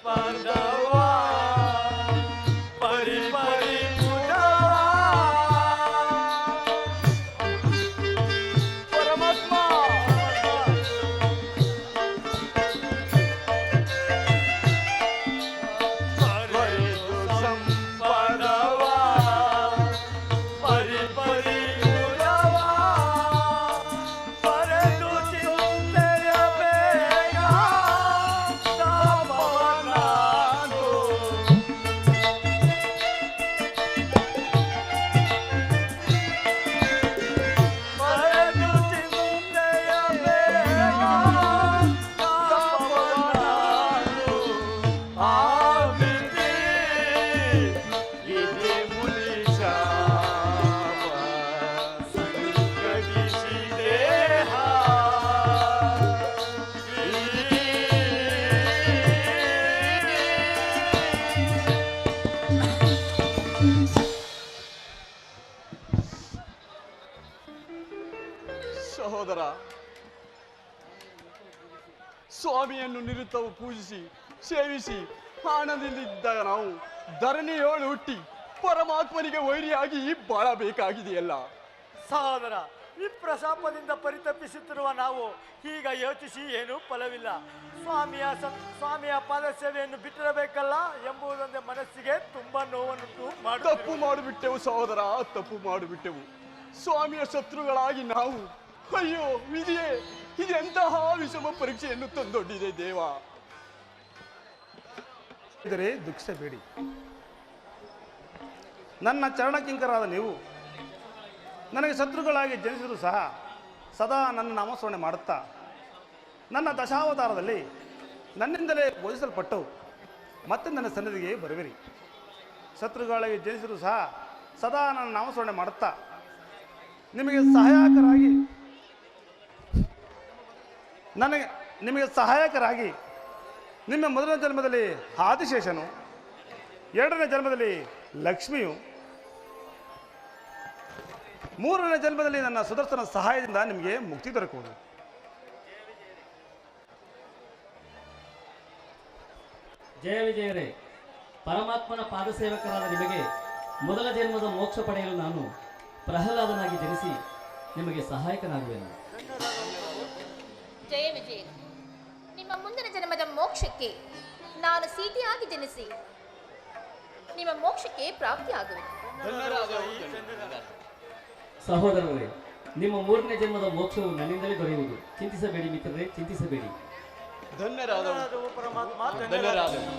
ಸಂಪದವಾ ಪರಿ ಪರಿ ಪರಮಾತ್ಮ ಸಹೋದರ, ಸ್ವಾಮಿಯನ್ನು ನಿರುತ್ತವು ಪೂಜಿಸಿ ಸೇವಿಸಿ ಆನಂದದಿಂದಿದ್ದಾಗ ನಾವು ಧರಣಿಯೋಳು ಹುಟ್ಟಿ ಪರಮಾತ್ಮನಿಗೆ ವೈರಿಯಾಗಿ ಬಾಳಬೇಕಾಗಿದೆಯಲ್ಲ. ಸಹೋದರ, ಈ ಪ್ರಸಾಪದಿಂದ ಪರಿತಪಿಸುತ್ತಿರುವ ನಾವು ಈಗ ಯೋಚಿಸಿ ಏನೂ ಫಲವಿಲ್ಲ. ಸ್ವಾಮಿಯ ಪಾದ ಸೇವೆಯನ್ನು ಬಿಟ್ಟಿರಬೇಕಲ್ಲ ಎಂಬುದೊಂದೇ ಮನಸ್ಸಿಗೆ ತುಂಬಾ ನೋವನ್ನುಂಟು ತಪ್ಪು ಮಾಡಿಬಿಟ್ಟೆವು ಸಹೋದರ, ತಪ್ಪು ಮಾಡಿಬಿಟ್ಟೆವು. ಸ್ವಾಮಿಯ ಶತ್ರುಗಳಾಗಿ ನಾವು ಅಯ್ಯೋ ವಿಧಿಯೇ, ಇದೆಂತಹ ವಿಷಮ ಪರೀಕ್ಷೆಯನ್ನು ತಂದೊಡ್ಡಿದೆ ದೇವ. ಇದರೆ ದುಃಖಿಸಬೇಡಿ. ನನ್ನ ಚರಣಕಿಂಕರಾದ ನೀವು ನನಗೆ ಶತ್ರುಗಳಾಗಿ ಜನಿಸಿದರೂ ಸಹ ಸದಾ ನನ್ನ ನಾಮಸ್ಮರಣೆ ಮಾಡುತ್ತಾ ನನ್ನ ದಶಾವತಾರದಲ್ಲಿ ನನ್ನಿಂದಲೇ ಬೋಧಿಸಲ್ಪಟ್ಟವು ಮತ್ತೆ ನನ್ನ ಸನ್ನಿಧಿಗೆ ಬರುವಿರಿ. ಶತ್ರುಗಳಾಗಿ ಜನಿಸಿದರೂ ಸಹ ಸದಾ ನನ್ನ ನಾಮಸ್ಮರಣೆ ಮಾಡುತ್ತಾ ನಿಮಗೆ ಸಹಾಯಕರಾಗಿ ನಿಮ್ಮ ಮೊದಲನೇ ಜನ್ಮದಲ್ಲಿ ಆದಿಶೇಷನು, ಎರಡನೇ ಜನ್ಮದಲ್ಲಿ ಲಕ್ಷ್ಮಿಯು, ಮೂರನೇ ಜನ್ಮದಲ್ಲಿ ನನ್ನ ಸುದರ್ಶನ ಸಹಾಯದಿಂದ ನಿಮಗೆ ಮುಕ್ತಿ ದೊರಕುವುದು. ಜಯ ವಿಜಯರೇ, ಪರಮಾತ್ಮನ ಪಾದಸೇವಕರಾದ ನಿಮಗೆ ಮೊದಲ ಜನ್ಮದ ಮೋಕ್ಷ ಪಡೆಯಲು ನಾನು ಪ್ರಹ್ಲಾದನಾಗಿ ಜನಿಸಿ ನಿಮಗೆ ಸಹಾಯಕನಾಗುವೆನು. ಜಯ ವಿಜಯ, ನಿಮ್ಮ ಮುಂದಿನ ಜನ್ಮದ ಮೋಕ್ಷಕ್ಕೆ ನಾನು ಸೀತೆಯಾಗಿ ಜನಿಸಿ ನಿಮ್ಮ ಮೋಕ್ಷಕ್ಕೆ ಪ್ರಾಪ್ತಿಯಾಗುವೆ. ಸಹೋದರರೇ, ನಿಮ್ಮ ಮೂರನೇ ಜನ್ಮದ ಮೋಕ್ಷವು ನನ್ನಿಂದಲೇ ದೊರೆಯುವುದು. ಚಿಂತಿಸಬೇಡಿ ಮಿತ್ರರೇ, ಚಿಂತಿಸಬೇಡಿ. ಧನ್ಯರಾದವು ಪರಮಾತ್ಮ, ಧನ್ಯರಾದವು.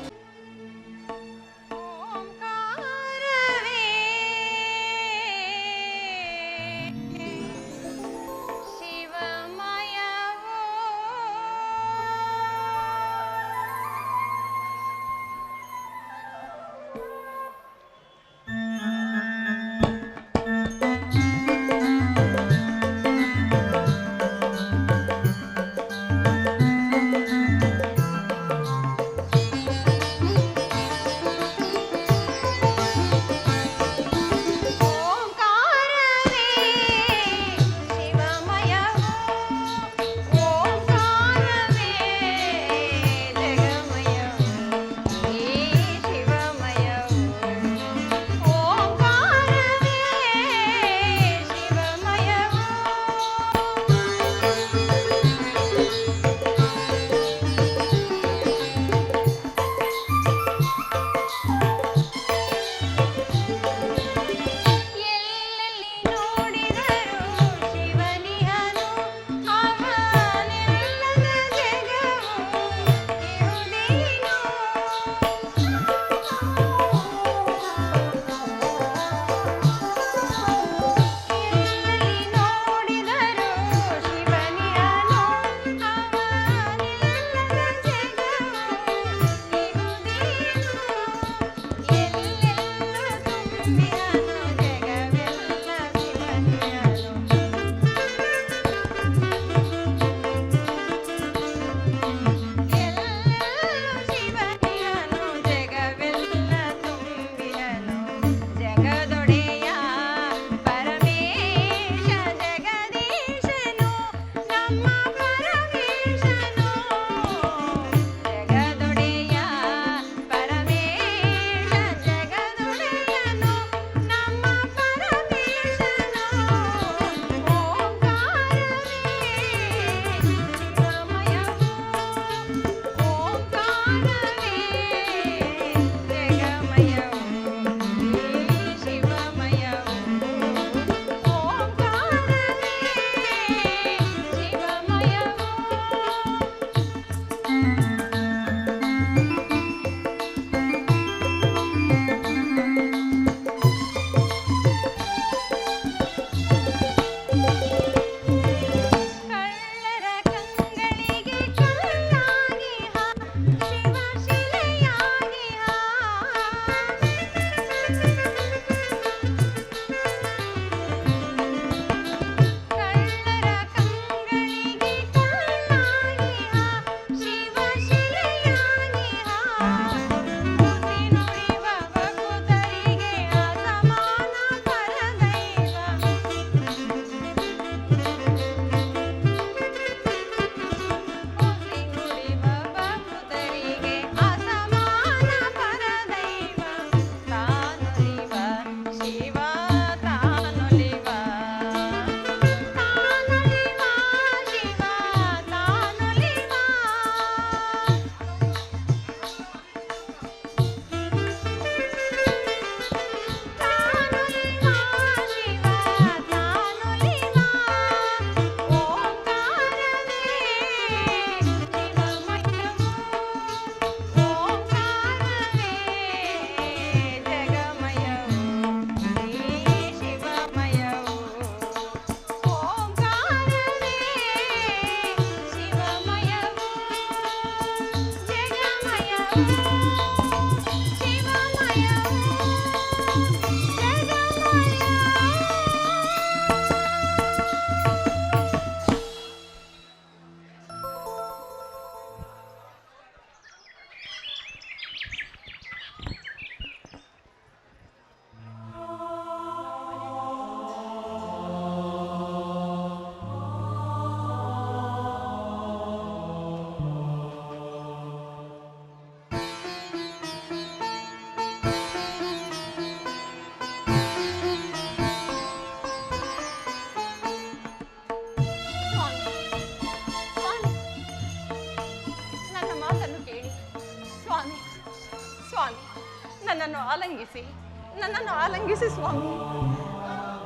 ನನ್ನನ್ನು ಆಲಂಗಿಸಿ ಸ್ವಾಮಿ.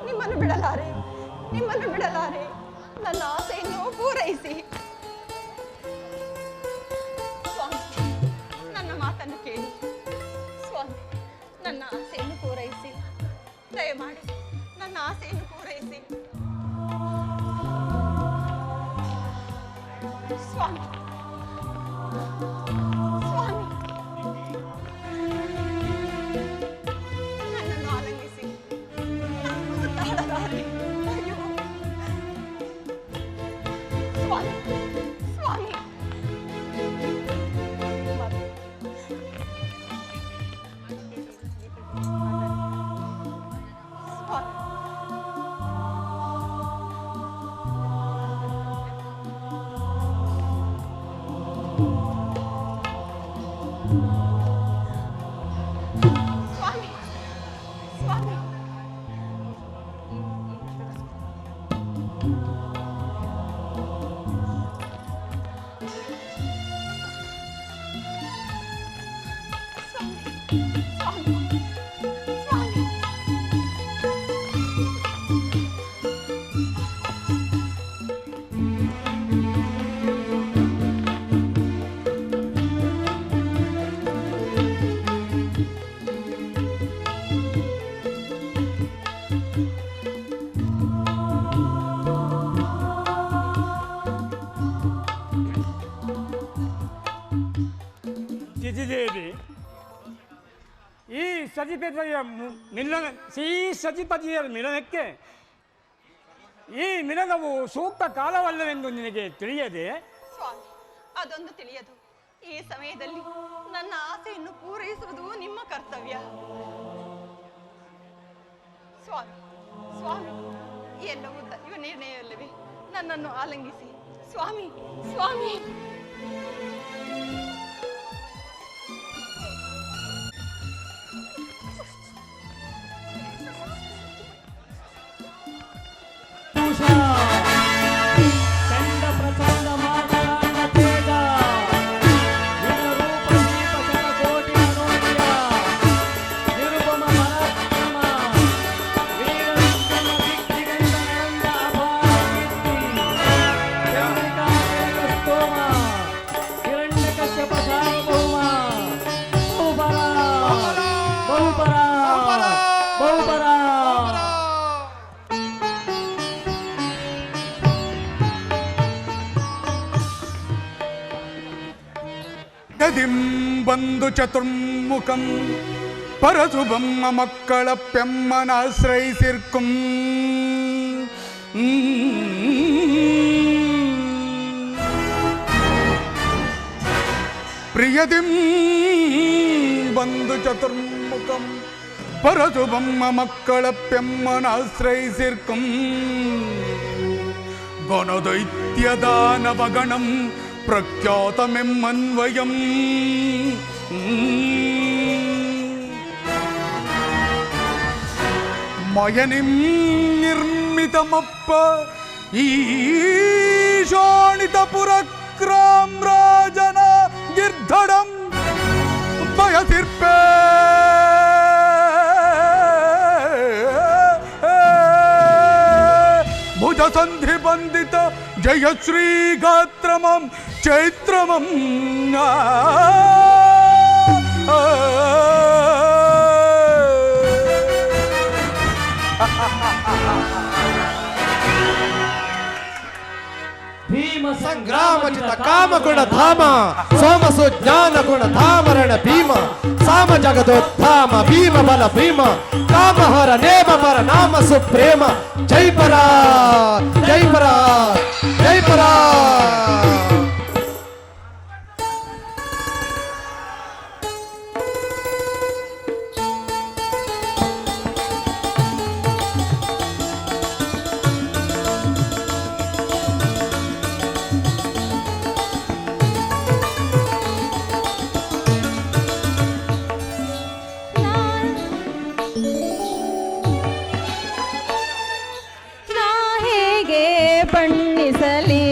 ನಿಮ್ಮನ್ನು ಬಿಡಲಾರೆ, ನನ್ನ ಆಸೆಯನ್ನು ಪೂರೈಸಿ ಸ್ವಾಮಿ. ನನ್ನ ಮಾತನ್ನು ಕೇಳಿ ಸ್ವಾಮಿ, ನನ್ನ ಆಸೆಯನ್ನು ಪೂರೈಸಿ, ದಯಮಾಡಿ ನನ್ನ ಆಸೆಯನ್ನು ಪೂರೈಸಿ ಸ್ವಾಮಿ. ನನ್ನನ್ನು ಆಲಂಗಿಸಿ, ತಾಳಲಾರೆ. ಅಯ್ಯೋ ಸ್ವಾಮಿ, ಸ್ವಾಮಿ. ಸತಿಪತಿಯ ಮಿಲನಕ್ಕೆ ಈ ಮಿಲನವು ಸೂಕ್ತ ಕಾಲವಲ್ಲವೆಂದು ನಿನಗೆ ತಿಳಿಯದೆ? ಸ್ವಾಮಿ, ಅದೊಂದು ತಿಳಿಯದು. ಈ ಸಮಯದಲ್ಲಿ ನನ್ನ ಆಸೆಯನ್ನು ಪೂರೈಸುವುದು ನಿಮ್ಮ ಕರ್ತವ್ಯ ಸ್ವಾಮಿ. ಸ್ವಾಮಿ, ಎಲ್ಲವೂ ದೈವ ನಿರ್ಣಯವಲ್ಲವೇ? ನನ್ನನ್ನು ಆಲಂಗಿಸಿ ಸ್ವಾಮಿ, ಸ್ವಾಮಿ. ಬಂದು ಚತುರ್ಮುಖಂ ಪರಶುಭಂ ಮಕ್ಕಳ ಪೆಮ್ಮನಾಶ್ರಯಿಸಿರ್ಕುಂ ಪ್ರಿಯದಿಂ ಬಂದು ಚತುರ್ಮುಖಂ ಪರಶುಭಂ ಮಕ್ಕಳ ಪೆಮ್ಮನಾಶ್ರಯಿಸಿರ್ಕುಂ ಗಣದೈತ್ಯದಾನವಗಣಂ ಪ್ರಖ್ಯಾತಮೆಮ್ಮನ್ವಯಂ ಮಯನಿಂ ನಿರ್ಮಿತಮಪ್ಪ ಈಶಾಣಿತಪುರಕ್ರಾಂ ರಾಜನ ಗಿರ್ಧಡಂ ಬಯಸಿರ್ಪೇ ಭುಜಸಂಧಿ ಬಂದಿತ ಜಯಶ್ರೀ ಗಾತ್ರಮಂ ಚೈತ್ರಮಂ ಸಂಗ್ರಾಮಚಿತ ಕಾಮಗುಣ ಧಾಮ ಸೋಮಸು ಜ್ಞಾನ ಗುಣ ಧಾಮರಣ ಭೀಮ ಸಾಮ ಜಗದೋತ್ಥಾಮ ಭೀಮ ಬಲ ಭೀಮ ಕಾಮಹರ ನೇಮ ಪರ ನಾಮ ಸುಪ್ರೇಮ ಜೈ ಪರ ಜೈ ಪರ ಜೈ ಪರ. ಬಣ್ಣಿಸಲಿ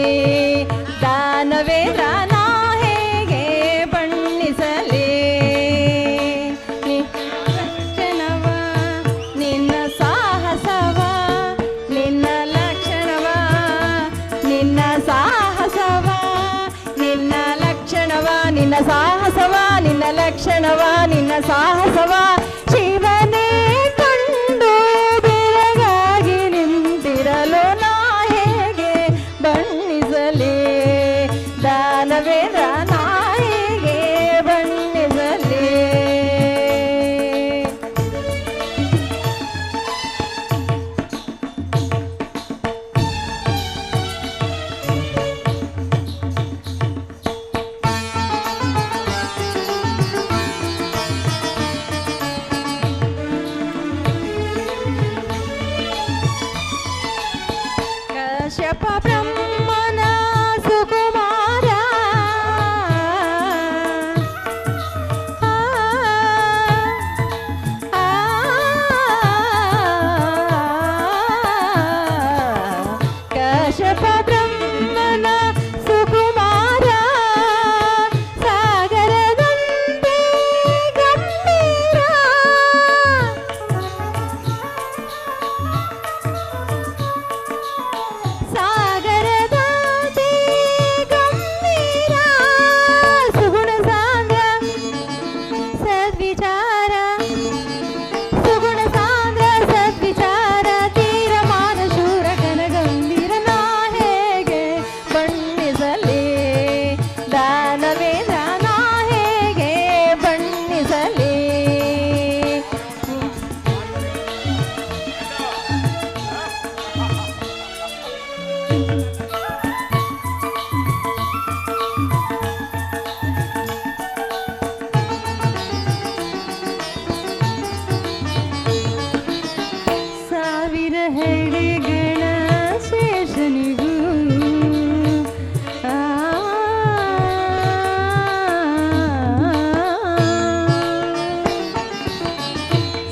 ಲಕ್ಷಣವ ನಿನ್ನ ಸಾಹಸವ ಶಿವನೇ ಕಂಡು ಬೆರಗಾಗಿ ನಿಂತಿರಲು ನಾ ಹೇಗೆ ಬಣ್ಣಿಸಲಿ ದಾನವೇಂದ್ರ ನಾ ಹೇಗೆ ಬಣ್ಣಿಸಲಿ. ಕಶ್ಯಪ ಬ್ರಹ್ಮನ ಸುಕುಮಾರ ಕಶ್ಯಪ ಬ್ರಹ್ಮನ ಸುಕುಮಾರ ಸಾಗರದಂತೆ ಗಂಭೀರ ಸಾಗರದಂತೆ ಗಂಭೀರ ಸುಗುಣ ಸಾಂದ್ರ ಸದ್ವಿಚಾರ ಸುಗುಣ ಸಾಂದ್ರ ಸದ್ವಿಚಾರ ತೀರಮಾನ ಶೂರ ಘನ ಗಂಭೀರ ನಾ ಹೇಗೆ ಬಣ್ಣಿಸಲಿ ದಾನವೇಂದ್ರ ನಾ ಹೇಗೆ ಬಣ್ಣಿಸಲಿ. ಸಾವಿರ ಹೆಡೆಗಳ ಶೇಷನಿಗೂ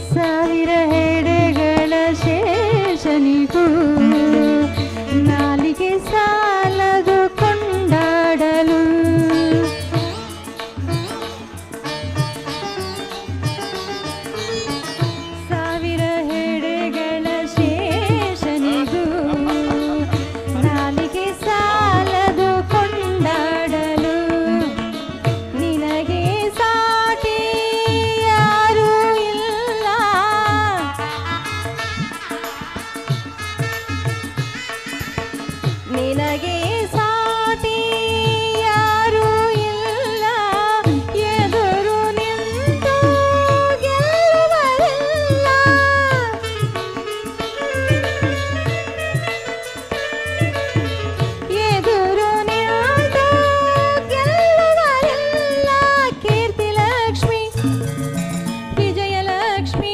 ಸಾವಿರ ಹೆಡೆಗಳ ಶೇಷನಿಗೂ ನಾಲಿಗೆ ಸಾಲದು ಕೊಂಡಾಡಲು ಸಾವಿರ ಹೆಡೆಗಳ ಶೇಷನಿಗೂ ನಾಲಿಗೆ ಸಾಲದು ಕೊಂಡಾಡಲು ನಿನಗೆ ಸಾಟಿ ಯಾರೂ ಇಲ್ಲ ನಿನಗೆ ಸಾಟಿ ಯಾರೂ ಇಲ್ಲ ಎದುರು ನಿಂತು ಗೆಲ್ಲುವರಿಲ್ಲ ಎದುರು ನಿಂತು ಗೆಲ್ಲುವರಿಲ್ಲ ಕೀರ್ತಿ ಲಕ್ಷ್ಮಿ ವಿಜಯಲಕ್ಷ್ಮಿ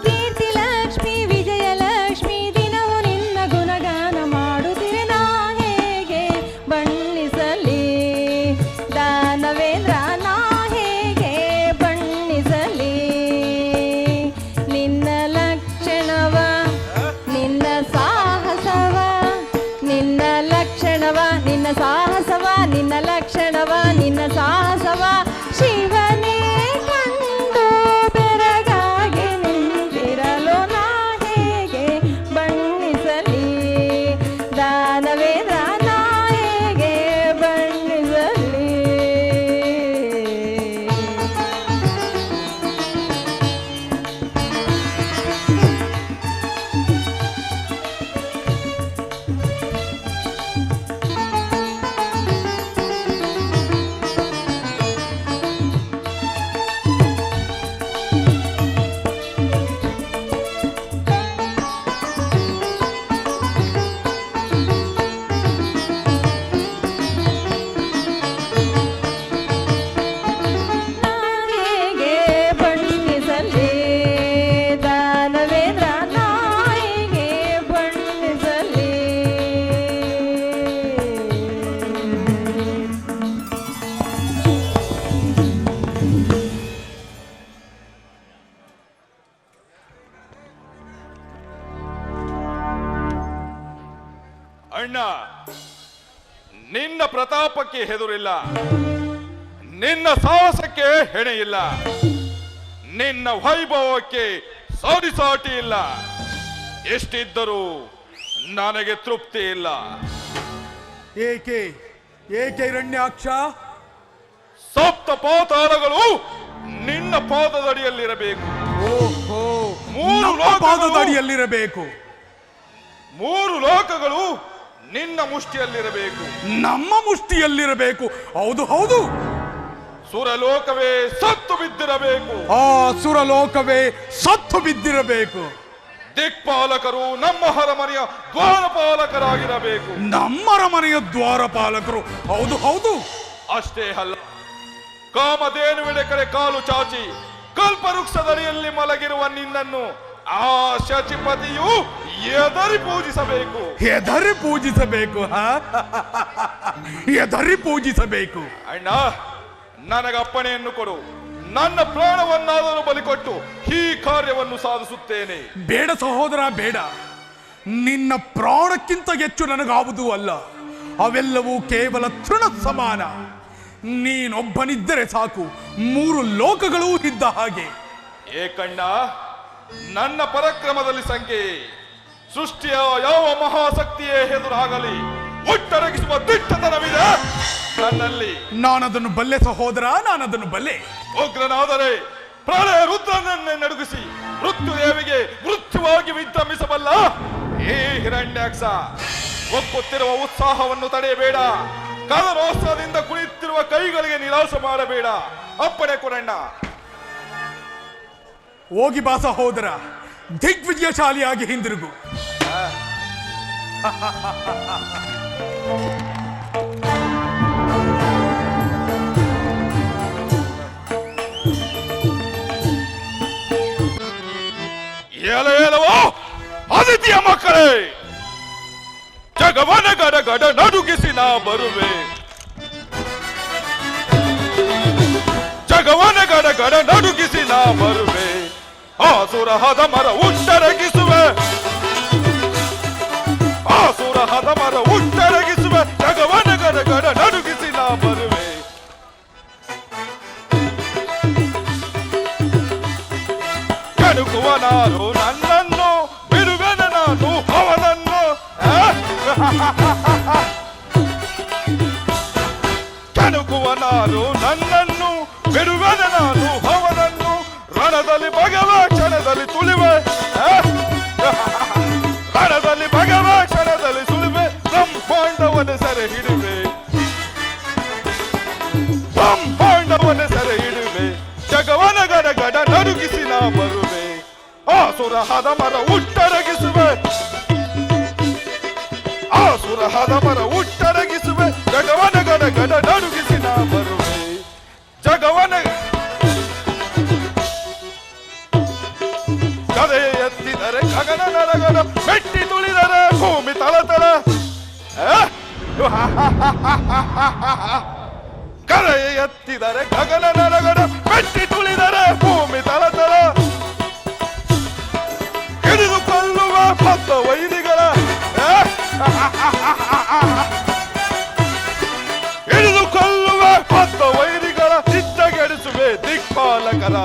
ಕೀರ್ತಿ ಲಕ್ಷ್ಮಿ ವಿಜಯಲಕ್ಷ್ಮಿ ದಿನವೂ ನಿನ್ನ ಗುಣಗಾನ ಮಾಡುತ್ತಿವೆ ನಾ ಹೇಗೆ ಬಣ್ಣಿಸಲಿ ದಾನವೇಂದ್ರ ನಾ ಹೇಗೆ ಬಣ್ಣಿಸಲಿ ನಿನ್ನ ಲಕ್ಷಣವ ನಿನ್ನ ಸಾಹಸವ ನಿನ್ನ ಲಕ್ಷಣವ ನಿನ್ನ ಸಾಹಸವ ನಿನ್ನ ಲಕ್ಷಣವ ನಿನ್ನ ಸಾಹಸವ ಶಿವನೇ ಕಂಡು ಬೆರಗಾಗಿ ನಿಂತಿರಲು ನಾ ಹೇಗೆ ಬಣ್ಣಿಸಲಿ ದಾನವೇಂದ್ರ ನಾ ಹೇಗೆ ಬಣ್ಣಿಸಲಿ. ಅಣ್ಣ, ನಿನ್ನ ಪ್ರತಾಪಕ್ಕೆ ಹೆದರಿಲ್ಲ, ನಿನ್ನ ಸಾಹಸಕ್ಕೆ ಹೆಣೆಯಿಲ್ಲ, ನಿನ್ನ ವೈಭವಕ್ಕೆ ಸಾಟಿ ಇಲ್ಲ. ಎಷ್ಟಿದ್ದರೂ ನನಗೆ ತೃಪ್ತಿ ಇಲ್ಲ. ಏಕೆ ಏಕೆ ಹಿರಣ್ಯಾಕ್ಷ? ಸಪ್ತ ಪಾತಾಳಗಳು ನಿನ್ನ ಪಾದದಡಿಯಲ್ಲಿರಬೇಕು. ಓಹೋ, ಮೂರು ನಮ್ಮ ಲೋಕಗಳು- ಪಾದದಡಿಯಲ್ಲಿರಬೇಕು. ಮೂರು ಲೋಕಗಳು ನಿನ್ನ ಮುಷ್ಟಿಯಲ್ಲಿರಬೇಕು. ನಮ್ಮ ಮುಷ್ಟಿಯಲ್ಲಿರಬೇಕು. ಹೌದು ಹೌದು. ಸುರಲೋಕವೇ ಸತ್ತು ಬಿದ್ದಿರಬೇಕು. ಆ ಸುರಲೋಕವೇ ಸತ್ತು ಬಿದ್ದಿರಬೇಕು. ದಿಕ್ಪಾಲಕರು ನಮ್ಮ ಹರಮನೆಯ ದ್ವಾರಪಾಲಕರಾಗಿರಬೇಕು. ನಮ್ಮರ ಮನೆಯ ದ್ವಾರಪಾಲಕರು. ಹೌದು ಹೌದು. ಅಷ್ಟೇ ಅಲ್ಲ, ಕಾಮಧೇನುವಿನ ಕಡೆ ಕಾಲು ಚಾಚಿ ಕಲ್ಪವೃಕ್ಷದಡಿಯಲ್ಲಿ ಮಲಗಿರುವ ನಿನ್ನನ್ನು ಆ ಶಚಿಪತಿಯು ಎದರಿ ಪೂಜಿಸಬೇಕು. ಹೆದರಿ ಪೂಜಿಸಬೇಕು. ಹೆದರಿ ಪೂಜಿಸಬೇಕು. ಅಣ್ಣ, ನನಗಪ್ಪಣೆಯನ್ನು ಕೊಡು. ನನ್ನ ಪ್ರಾಣವನ್ನಾದರೂ ಬಲಿಕೊಟ್ಟು ಈ ಕಾರ್ಯವನ್ನು ಸಾಧಿಸುತ್ತೇನೆ. ಬೇಡ ಸಹೋದರ, ಬೇಡ. ನಿನ್ನ ಪ್ರಾಣಕ್ಕಿಂತ ಹೆಚ್ಚು ನನಗಾವುದೂ ಅಲ್ಲ. ಅವೆಲ್ಲವೂ ಕೇವಲ ತೃಣ ಸಮಾನ. ನೀನೊಬ್ಬನಿದ್ದರೆ ಸಾಕು, ಮೂರು ಲೋಕಗಳೂ ಇದ್ದ ಹಾಗೆ. ಏಕಣ್ಣ, ನನ್ನ ಪರಾಕ್ರಮದಲ್ಲಿ ಸಂಖ್ಯೆ ಸೃಷ್ಟಿಯ ಯಾವ ಮಹಾಶಕ್ತಿಯೇ ಎದುರಾಗಲಿ ಒಟ್ಟರಗಿಸುವ ದಿಟ್ಟತನವಿದೆ ನನ್ನಲ್ಲಿ. ನಾನದನ್ನು ಬಲ್ಲೆ ಸಹೋದರ, ನಾನದನ್ನು ಬಲ್ಲೆ. ಉಗ್ರನಾದರೆ ಪ್ರಳಯ ರುದ್ರನನ್ನೇ ನಡುಗಿಸಿ ಮೃತ್ಯುದೇವಿಗೆ ಮೃತ್ಯುವಾಗಿ ವಿದ್ರಮಿಸಬಲ್ಲ ಈ ಹಿರಣ್ಯಾಕ್ಷ. ಒಕ್ಕುತ್ತಿರುವ ಉತ್ಸಾಹವನ್ನು ತಡೆಯಬೇಡ. ಕಲರೋತ್ಸವದಿಂದ ಕುಳಿತಿರುವ ಕೈಗಳಿಗೆ ನಿರಾಸೆ ಮಾಡಬೇಡ. ಅಪ್ಪಣೆ ಕೊಡಣ್ಣ. ಹೋಗಿ ಬಾ ಸಹೋದರ, ದಿಗ್ವಿಜಯಶಾಲಿಯಾಗಿ ಹಿಂದಿರುಗು. ಎಲೆಯಲವೋ ಅದಿತಿಯ ಮಕ್ಕಳೇ, ಜಗವನ ಗಡ ಗಡ ನಡುಗಿಸಿ ನಾ ಬರುವೆ. ಜಗವನ ಗಡ ಗಡ ನಡುಗಿಸಿ ನಾ ಬರುವೆ. ಆಸುರಹದ ಮರ ಉಟ್ಟರಗಿಸುವೆ. ಆಸುರಹದ ಮರ ಉಟ್ಟರಗಿಸುವೆ. ಜಗವನ ಗಡ ಗಡ ನಡುಗಿಸಿ ನಾ ಬರುವೆ. ಕಣುಕುವ ನಾನು ನನ್ನನ್ನು, ಬಿಡುವೆನ ನಾನು ಅವನನ್ನು. ಕಣುಕುವ ನಾನು ನನ್ನನ್ನು, ಬಿಡುವೆನ ನಾನು ಅವನನ್ನು. ರಣದಲ್ಲಿ ಭಗವ ಕ್ಷಣದಲ್ಲಿ ತುಳಿವೆ. ರಣದಲ್ಲಿ ಭಗವ ಕ್ಷಣದಲ್ಲಿ ಸುಳಿವೆ. ಬ್ರಹ್ಮಾಂಡವನ್ನು ಸೆರೆ ಹಿಡಿವೆ. ಬ್ರಹ್ಮಾಂಡವನ್ನು ಸೆರೆ ಹಿಡಿವೆ. ಜಗವನ ಗಡ ಗಡ ನಡುಗಿಸಿ ನಾ ಬರುವೆ. ಆಸುರಹದ ಮರ ಉಟ್ಟರಗಿಸುವೆ. ಆಸುರಹದ ಮರ ಉಟ್ಟರಗಿಸುವೆ. ಜಗವನ ಗಡ ಗಡ ನಡುಗಿಸಿ ನಾ ಬರುವೆ. ಜಗವನ ಕರೆ ಎತ್ತಿದರೆ ಗಗನ ನರಗನ, ಮೆಟ್ಟಿ ತುಳಿದರೆ ಭೂಮಿ ತಳತಳ. ಕರೆ ಎತ್ತಿದರೆ ಗಗನ ನರಗನ, ಮೆಟ್ಟಿ ತುಳಿದರೆ ಭೂಮಿ ತಳತಳ. ಹಿಡಿದು ಕೊಲ್ಲುವ ಭಕ್ತ ವೈರಿಗಳ, ಹಿಡಿದು ಕೊಲ್ಲುವ ಭಕ್ತ ವೈರಿಗಳ. ನಿದ್ದಗೆಡಿಸುವೆ ದಿಕ್ಪಾಲಕರ,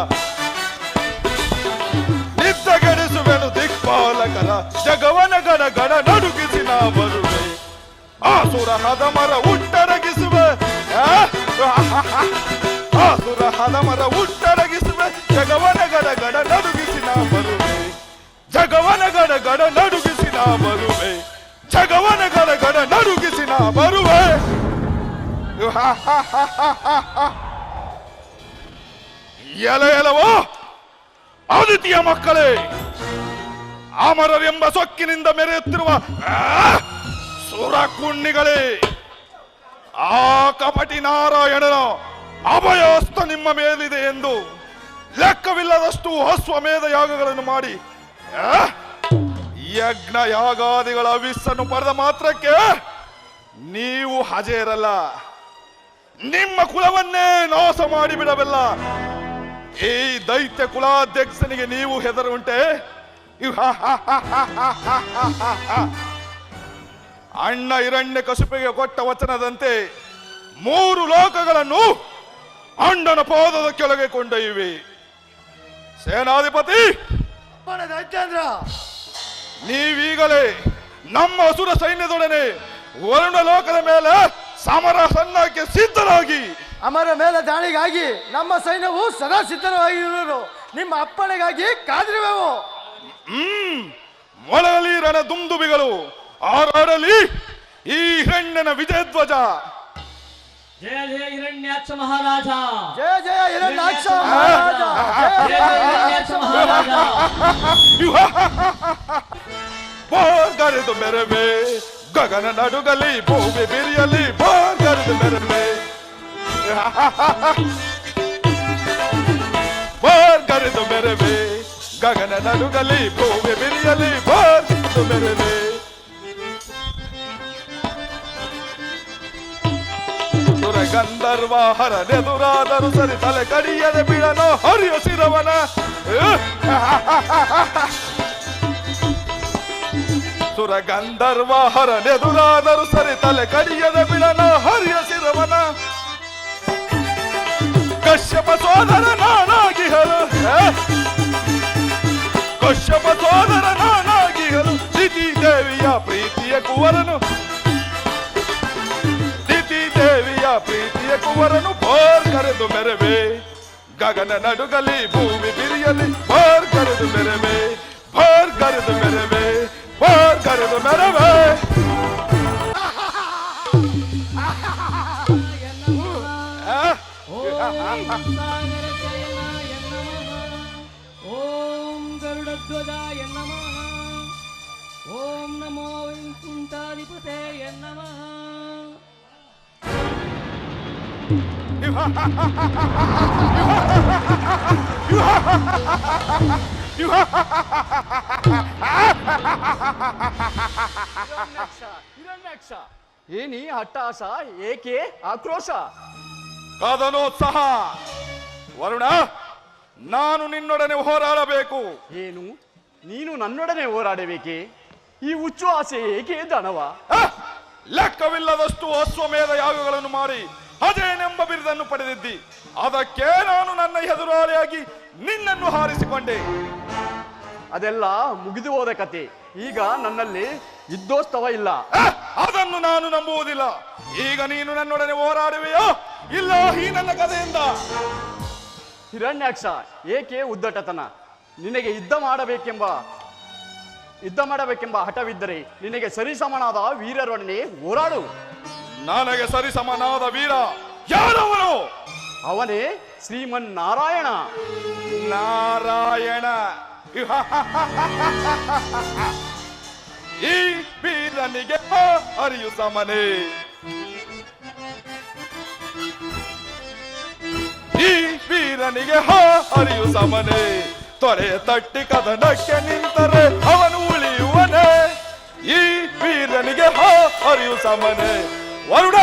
ನಿದ್ದಗೆಡಿಸುವೆನು ದಿಕ್ಪಾಲಕರ. ಜಗವನ ಗಡ ಗಡ ನಡುಗಿಸಿ ನಾ ಬರುವೆ. ಆಸುರಹದ ಮರ ಉಟ್ಟರಗಿಸುವೆ. ಆಸುರಹದ ಮರ ಉಟ್ಟರಗಿಸುವೆ. ಜಗವನ ಗಡ ಗಡ ನಡುಗಿಸಿ ನಾ ಬರುವೆ. ಜಗವನ ಗಡ ಗಡ ನಡುಗಿಸಿ ನಾ ಬರುವೆ. ಜಗವನ ಗಡ ಗಡ ನಡುಗಿಸಿ ನಾ ಬರುವೆ. ಎಲೆಯಲವೋ ಆದಿತ್ಯ ಮಕ್ಕಳೇ, ಅಮರರೆಂಬ ಸೊಕ್ಕಿನಿಂದ ಮೆರೆಯುತ್ತಿರುವ ಸುರಕುಣ್ಣಿಗಳೇ, ಆ ಕಪಟಿ ನಾರಾಯಣನ ಅಭಯಹಸ್ತ ನಿಮ್ಮ ಮೇಲಿದೆ ಎಂದು ಲೆಕ್ಕವಿಲ್ಲದಷ್ಟು ಅಶ್ವಮೇಧ ಯಾಗಗಳನ್ನು ಮಾಡಿ ಯಜ್ಞ ಯಾಗಾದಿಗಳ ವಿಸ್ಸನ್ನು ಪಡೆದ ಮಾತ್ರಕ್ಕೆ ನೀವು ಹಾಜರಲ್ಲ. ನಿಮ್ಮ ಕುಲವನ್ನೇ ನಾಶ ಮಾಡಿಬಿಡಬಲ್ಲ ಈ ದೈತ್ಯ ಕುಲಾಧ್ಯಕ್ಷನಿಗೆ ನೀವು ಹೆದರುಂಟೆ? ಅಣ್ಣ ಹಿರಣ್ಯ ಕಶುಪಿಗೆ ಕೊಟ್ಟ ವಚನದಂತೆ 3 ಲೋಕಗಳನ್ನು ಅಣ್ಣನ ಪಾದದ ಕೆಳಗೆ ಕೊಂಡೊಯ್ಯಿವೆ. ಸೇನಾಧಿಪತಿ, ನೀವೀಗಲೇ ನಮ್ಮ ಅಸುರ ಸೈನ್ಯದೊಡನೆ ವರುಣ ಲೋಕದ ಮೇಲೆ ಸಮರ ಸನ್ನಕ್ಕೆ ಸಿದ್ಧರಾಗಿ. ಅಮರ ಮೇಲೆ ದಾಳಿಗಾಗಿ ನಮ್ಮ ಸೈನ್ಯವು ಸದಾ ಸಿದ್ಧವಾಗಿರುವುದು. ನಿಮ್ಮ ಅಪ್ಪಣೆಗಾಗಿ ಕಾದಿರುವೆವು. ಮೊಳಗಲಿ ರಣ ದುಂದುಬಿಗಳು, ಹಾರಾಡಲಿ ಈ ಹಿರಣ್ಯನ ವಿಜಯಧ್ವಜ. ಜಯ ಜಯ ಹಿರಣ್ಯಾಕ್ಷ ಮಹಾರಾಜ, ಜಯ ಜಯ ಹಿರಣ್ಯಾಕ್ಷ ಮಹಾರಾಜ, ಜಯ ಜಯ ಹಿರಣ್ಯಾಕ್ಷ ಮಹಾರಾಜ. ಬಾರ್ಗರೆದು ಮೆರವೆ ಗಗನ ನಡುಗಲಿ ಭೂಮಿ ಬಿರಿಯಲಿ, ಬಾರ್ಗರೆದು ಮೆರವೆ ಬಾರ್ಗರೆದು ಮೆರವೆ ಗಗನ ನಡುಗಲಿ ಭೂಮಿ ಬಿರಿಯಲಿ, ಬಾರ್ಗರೆದು ಮೆರವೆ. ಗಂಧರ್ವ ಹರನೆದುರಾದರೂ ಸರಿ ತಲೆ ಕಡಿಯದೆ ಬಿಡನೋ ಹರಿಯ ಶಿರವನ. ಸುರ ಗಂಧರ್ವ ಹರನೆದುರಾದರೂ ಸರಿ ತಲೆ ಕಡಿಯದೆ ಬಿಡನೋ ಹರಿಯ ಶಿರವನ. ಕಶ್ಯಪ ಸೋದರ ನಾನಾಗಿಹರು, ಕಶ್ಯಪ ಸೋದರ ನಾನಾಗಿಹರು, ದಿತಿ ದೇವಿಯ ಪ್ರೀತಿಯ ಕುವರನು, ದೇವಿಯ ಪ್ರೀತಿಯ ಕುವರನು. ಬಾರ್ ಕರೆದು ಮೆರವೆ ಗಗನ ನಡುಗಲಿ ಭೂಮಿ ಬಿರಿಯಲಿ, ಬಾರ್ ಕರೆದು ಮೆರವೆ, ಬಾರ್ ಕರೆದು ಮೆರವೆ, ಬಾರ್ ಕರೆದು ಮೆರವೆ. ಓಂ ಗರುಡಧ್ವಜಾಯ ನಮಃ. ಓಂ ನಮೋ ವೈಕುಂಠಾಧಿಪತಯೇ ನಮಃ. ಹಿರಣ್ಯಾಕ್ಷ, ಏನಿ ಹಟ್ಟಾಸ, ಏಕೆ ಆಕ್ರೋಶ? ಕದನೋತ್ಸಾಹ. ವರುಣ, ನಾನು ನಿನ್ನೊಡನೆ ಹೋರಾಡಬೇಕು. ಏನು, ನೀನು ನನ್ನೊಡನೆ ಹೋರಾಡಬೇಕೆ? ಈ ಹುಚ್ಚು ಆಸೆ ಏಕೆ ದಾನವ? ಲೆಕ್ಕವಿಲ್ಲದಷ್ಟು ಅಶ್ವಮೇಧ ಯಾಗಗಳನ್ನು ಮಾಡಿ ಅಜೇನೆಂಬ ಬಿರುದನ್ನು ಪಡೆದಿದ್ದಿ. ಅದಕ್ಕೆ ನಾನು ನನ್ನ ಎದುರಾಳಿಯಾಗಿ ನಿನ್ನನ್ನು ಹಾರಿಸಿಕೊಂಡೆ. ಅದೆಲ್ಲ ಮುಗಿದು ಹೋದ ಕತೆ. ಈಗ ನನ್ನಲ್ಲಿ ಯುದ್ಧೋತ್ಸವ ಇಲ್ಲ. ಅದನ್ನು ನಾನು ನಂಬುವುದಿಲ್ಲ. ಈಗ ನೀನು ನನ್ನೊಡನೆ ಹೋರಾಡುವೆಯೋ ಇಲ್ಲ ಈ ನನ್ನ ಕಥೆಯಿಂದ? ಹಿರಣ್ಯಾಕ್ಷ, ಏಕೆ ಉದ್ದಟತನ? ನಿನಗೆ ಯುದ್ಧ ಮಾಡಬೇಕೆಂಬ ಹಠವಿದ್ದರೆ ನಿನಗೆ ಸರಿಸಮನಾದ ವೀರರೊಡನೆ ಹೋರಾಡು. ನನಗೆ ಸರಿಸಮನಾದ ವೀರ ಯಾರವನು? ಅವನೇ ಶ್ರೀಮನ್ ನಾರಾಯಣ. ನಾರಾಯಣ. ಈ ವೀರನಿಗೆ ಅರಿಯು ಸಮನೆ, ಈ ವೀರನಿಗೆ ಅರಿಯು ಸಮನೆ. ತೊರೆ ತಟ್ಟಿ ಕದನಕ್ಕೆ ನಿಂತರೆ ಅವನು ಉಳಿಯುವನೆ. ಈ ವೀರನಿಗೆ ಅರಿಯು ಸಮನೆ. ವರುಣ,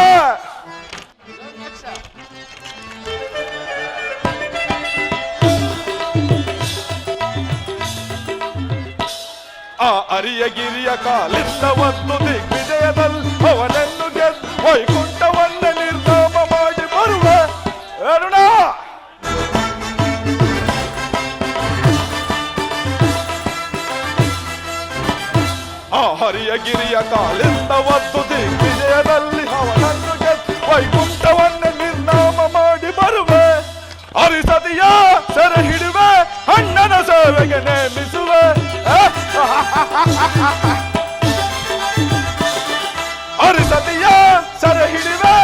ಆ ಅರಿಯ ಗಿರಿಯ ಕಾಲಿಂದ ಒಂದು ದಿಗ್ವಿಜಯದಲ್ಲಿ ಅವನನ್ನು ಗೆದ್ದು ವೈಕುಂಠವನ್ನ ನಿರ್ನಾಮ ಮಾಡಿ ಬರುವೆ. ವರುಣ, ಆ ಹರಿಯ ಗಿರಿಯ ಕಾಲಿಂದ ಒಂದು ದಿಗ್ವಿಜಯದಲ್ಲಿ ಅವನನ್ನು ಗೆದ್ದು ವೈಕುಂಠವನ್ನ ನಿರ್ನಾಮ ಮಾಡಿ ಬರುವೆ. ಹರಿಸತಿಯ ಸೆರೆ ಹಿಡುವೆ, ಅಣ್ಣನ ಸೇವೆಗೆ ನೇಮಿಸುವೆ. ಹರಿಸತಿಯ ಸೆರೆ ಹಿಡಿವೆ,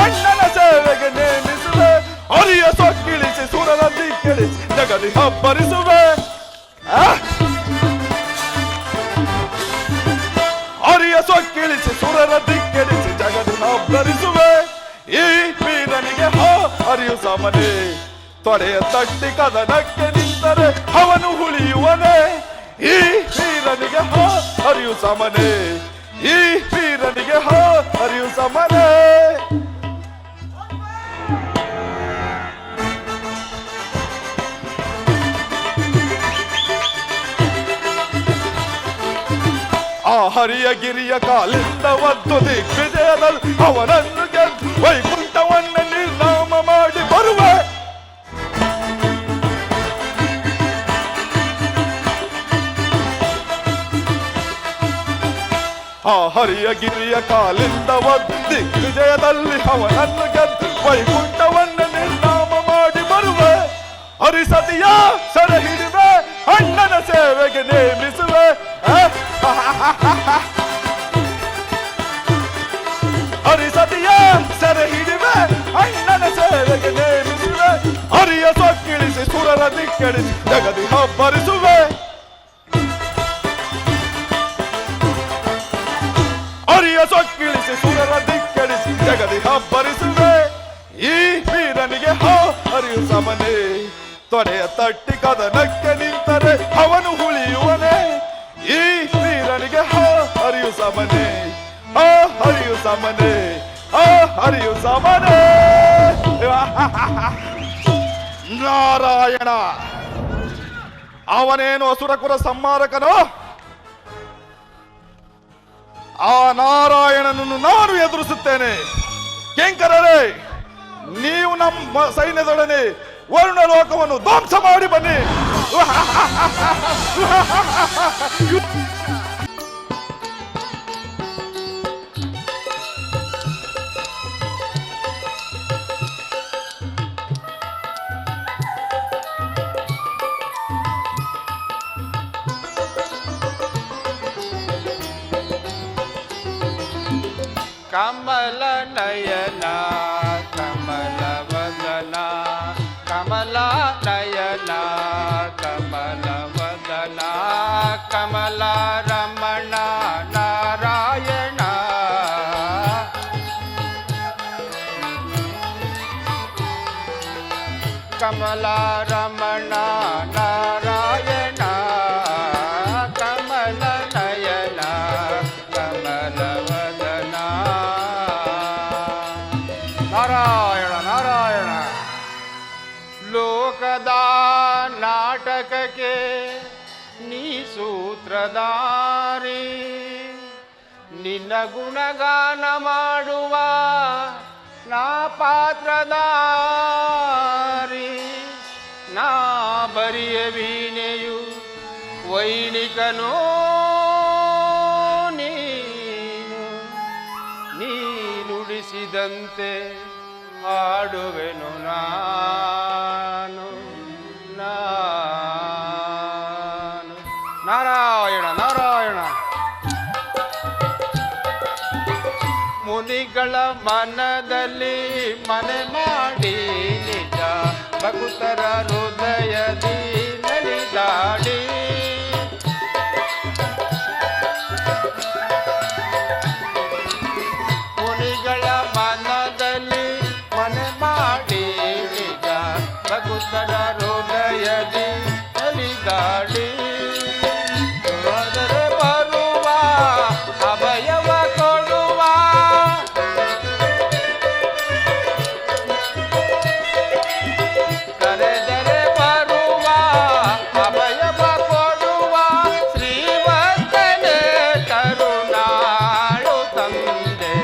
ಅಣ್ಣನ ಸೇವೆಗೆ ನೇಮಿಸುವೆ. ಹರಿಯ ಸೊಕ್ಕಿಳಿಸಿ ಸುರರ ದಿಕ್ಕಿಳಿಸಿ ಜಗದಿ ಹಬ್ಬರಿಸುವೆ. ಹರಿಯ ಸೊಕ್ಕಿಳಿಸಿ ಸುರರ ದಿಕ್ಕಿಳಿಸಿ ಜಗದಿ ಹಬ್ಬರಿಸುವೆ. ಈ ವೀರನಿಗೆ ಹರಿಯು ಸಮನೆ. ತೊಡೆಯ ತಟ್ಟಿ ಕದನಕ್ಕೆ ನಿಂತರೆ ಅವನು ಉಳಿಯುವನೆ. ಈ ವೀರನಿಗೆ ಹರಿಯು ಸಮನೆ, ಈ ವೀರನಿಗೆ ಹರಿಯು ಸಮನೆ. ಆ ಹರಿಯ ಗಿರಿಯ ಕಾಲಿಂದ ಒಂದು ದಿಗ್ವಿಜಯದಲ್ಲಿ ಅವನನ್ನು ಗೆದ್ದು ವೈಕುಂಠವನ್ನ ನಿರ್ನಾಮ ಮಾಡಿ ಬರುವೆ. ಆ ಹರಿಯ ಗಿರಿಯ ಕಾಲಿಂದ ಒಂದು ದಿಗ್ವಿಜಯದಲ್ಲಿ ಅವನನ್ನು ಗೆದ್ದು ವೈಕುಂಠವನ್ನು ನಿರ್ನಾಮ ಮಾಡಿ ಬರುವೆ. ಹರಿಸತಿಯ ಸರ ಹಿಡಿವೆ, ಅಣ್ಣನ ಸೇವೆಗೆ ನೇಮಿಸುವೆ. ಹರಿಸತಿಯ ಸರ ಹಿಡಿವೆ, ಅಣ್ಣನ ಸೇವೆಗೆ ನೇಮಿಸುವೆ. ಹರಿಯ ಸೊಕ್ಕಿಳಿಸಿ ಸುರರ ದಿಕ್ಕಡಿಸಿ ಜಗದಿ ಹಬ್ಬರಿಸುವೆ. ಹರಿಯ ಸೊಕ್ಕಿಳಿಸಿ ಸುರರ ದಿಕ್ಕಡಿಸಿ ಜಗದಿ ಹಬ್ಬರಿಸುವೆ. ಈ ವೀರನಿಗೆ ಹರಿಯು ಸಮನೆ, ತೊಡೆಯ ತಟ್ಟಿ ಕದನಕ್ಕೆ ನಿಂತರೆ ಅವನು ಉಳಿಯುವನೆ. ಈ ವೀರನಿಗೆ ಹರಿಯು ಸಮನೆ, ಹರಿಯು ಸಮನೆ, ಹರಿಯು ಸಮನೆ. ನಾರಾಯಣ, ಅವನೇನು ಅಸುರಕುರ ಸಂಹಾರಕನೋ? ಆ ನಾರಾಯಣನನ್ನು ನಾನು ಎದುರಿಸುತ್ತೇನೆ. ಕಿಂಕರರೇ, ನೀವು ನಮ್ಮ ಸೈನ್ಯದೊಡನೆ ವರುಣ ಲೋಕವನ್ನು ಧ್ವಂಸ ಮಾಡಿ ಬನ್ನಿ. ಕಮಲ ನಯನ ಕಮಲ ವದನ, ಕಮಲ ನಯನ ಕಮಲ ವದನ, ಕಮಲ ರಮಣ ನಾರಾಯಣ. ಕಮಲ ರಮಣ ನಾರಾಯಣ, ಕಮಲ ನಯನ ಕಮಲ ವದನ. ನಾರಾಯಣ ನಾರಾಯಣ. ಲೋಕದ ನಾಟಕಕ್ಕೆ ನೀ ಸೂತ್ರಧಾರಿ, ನಿನ್ನ ಗುಣಗಾನ ಮಾಡುವ ನಾ ಪಾತ್ರಧಾರಿ. ನಾ ಬರಿಯ ವೀಣೆಯು ವೈಣಿಕನೋ ನೀನು, ನೀ ನುಡಿಸಿದಂತೆ ಹಾಡುವೆನು ನಾನು. ನಾರಾಯಣ ನಾರಾಯಣ. ಮುನಿಗಳ ಮನದಲ್ಲಿ ಮನೆ ಮಾಡಿ ನಿಜ ಭಕ್ತರ ಹೃದಯದಿ ನಲಿದಾಡಿ. ಮುನಿಗಳ ಮನದಲ್ಲಿ ಮನೆ ಮಾಡಿ ನಿಜ ಭಕ್ತರ ಹೃದಯದಿ ನಲಿದಾಡಿ. ಹೋದರೆ ಬರುವ ಅಭಯವ ಕೊಡುವ, ಕರೆದರೆ ಬರುವ ಅಭಯವ ಕೊಡುವ ಶ್ರೀವರ್ಧನೆ ಕರುಣಾಳು ತಂದೆ.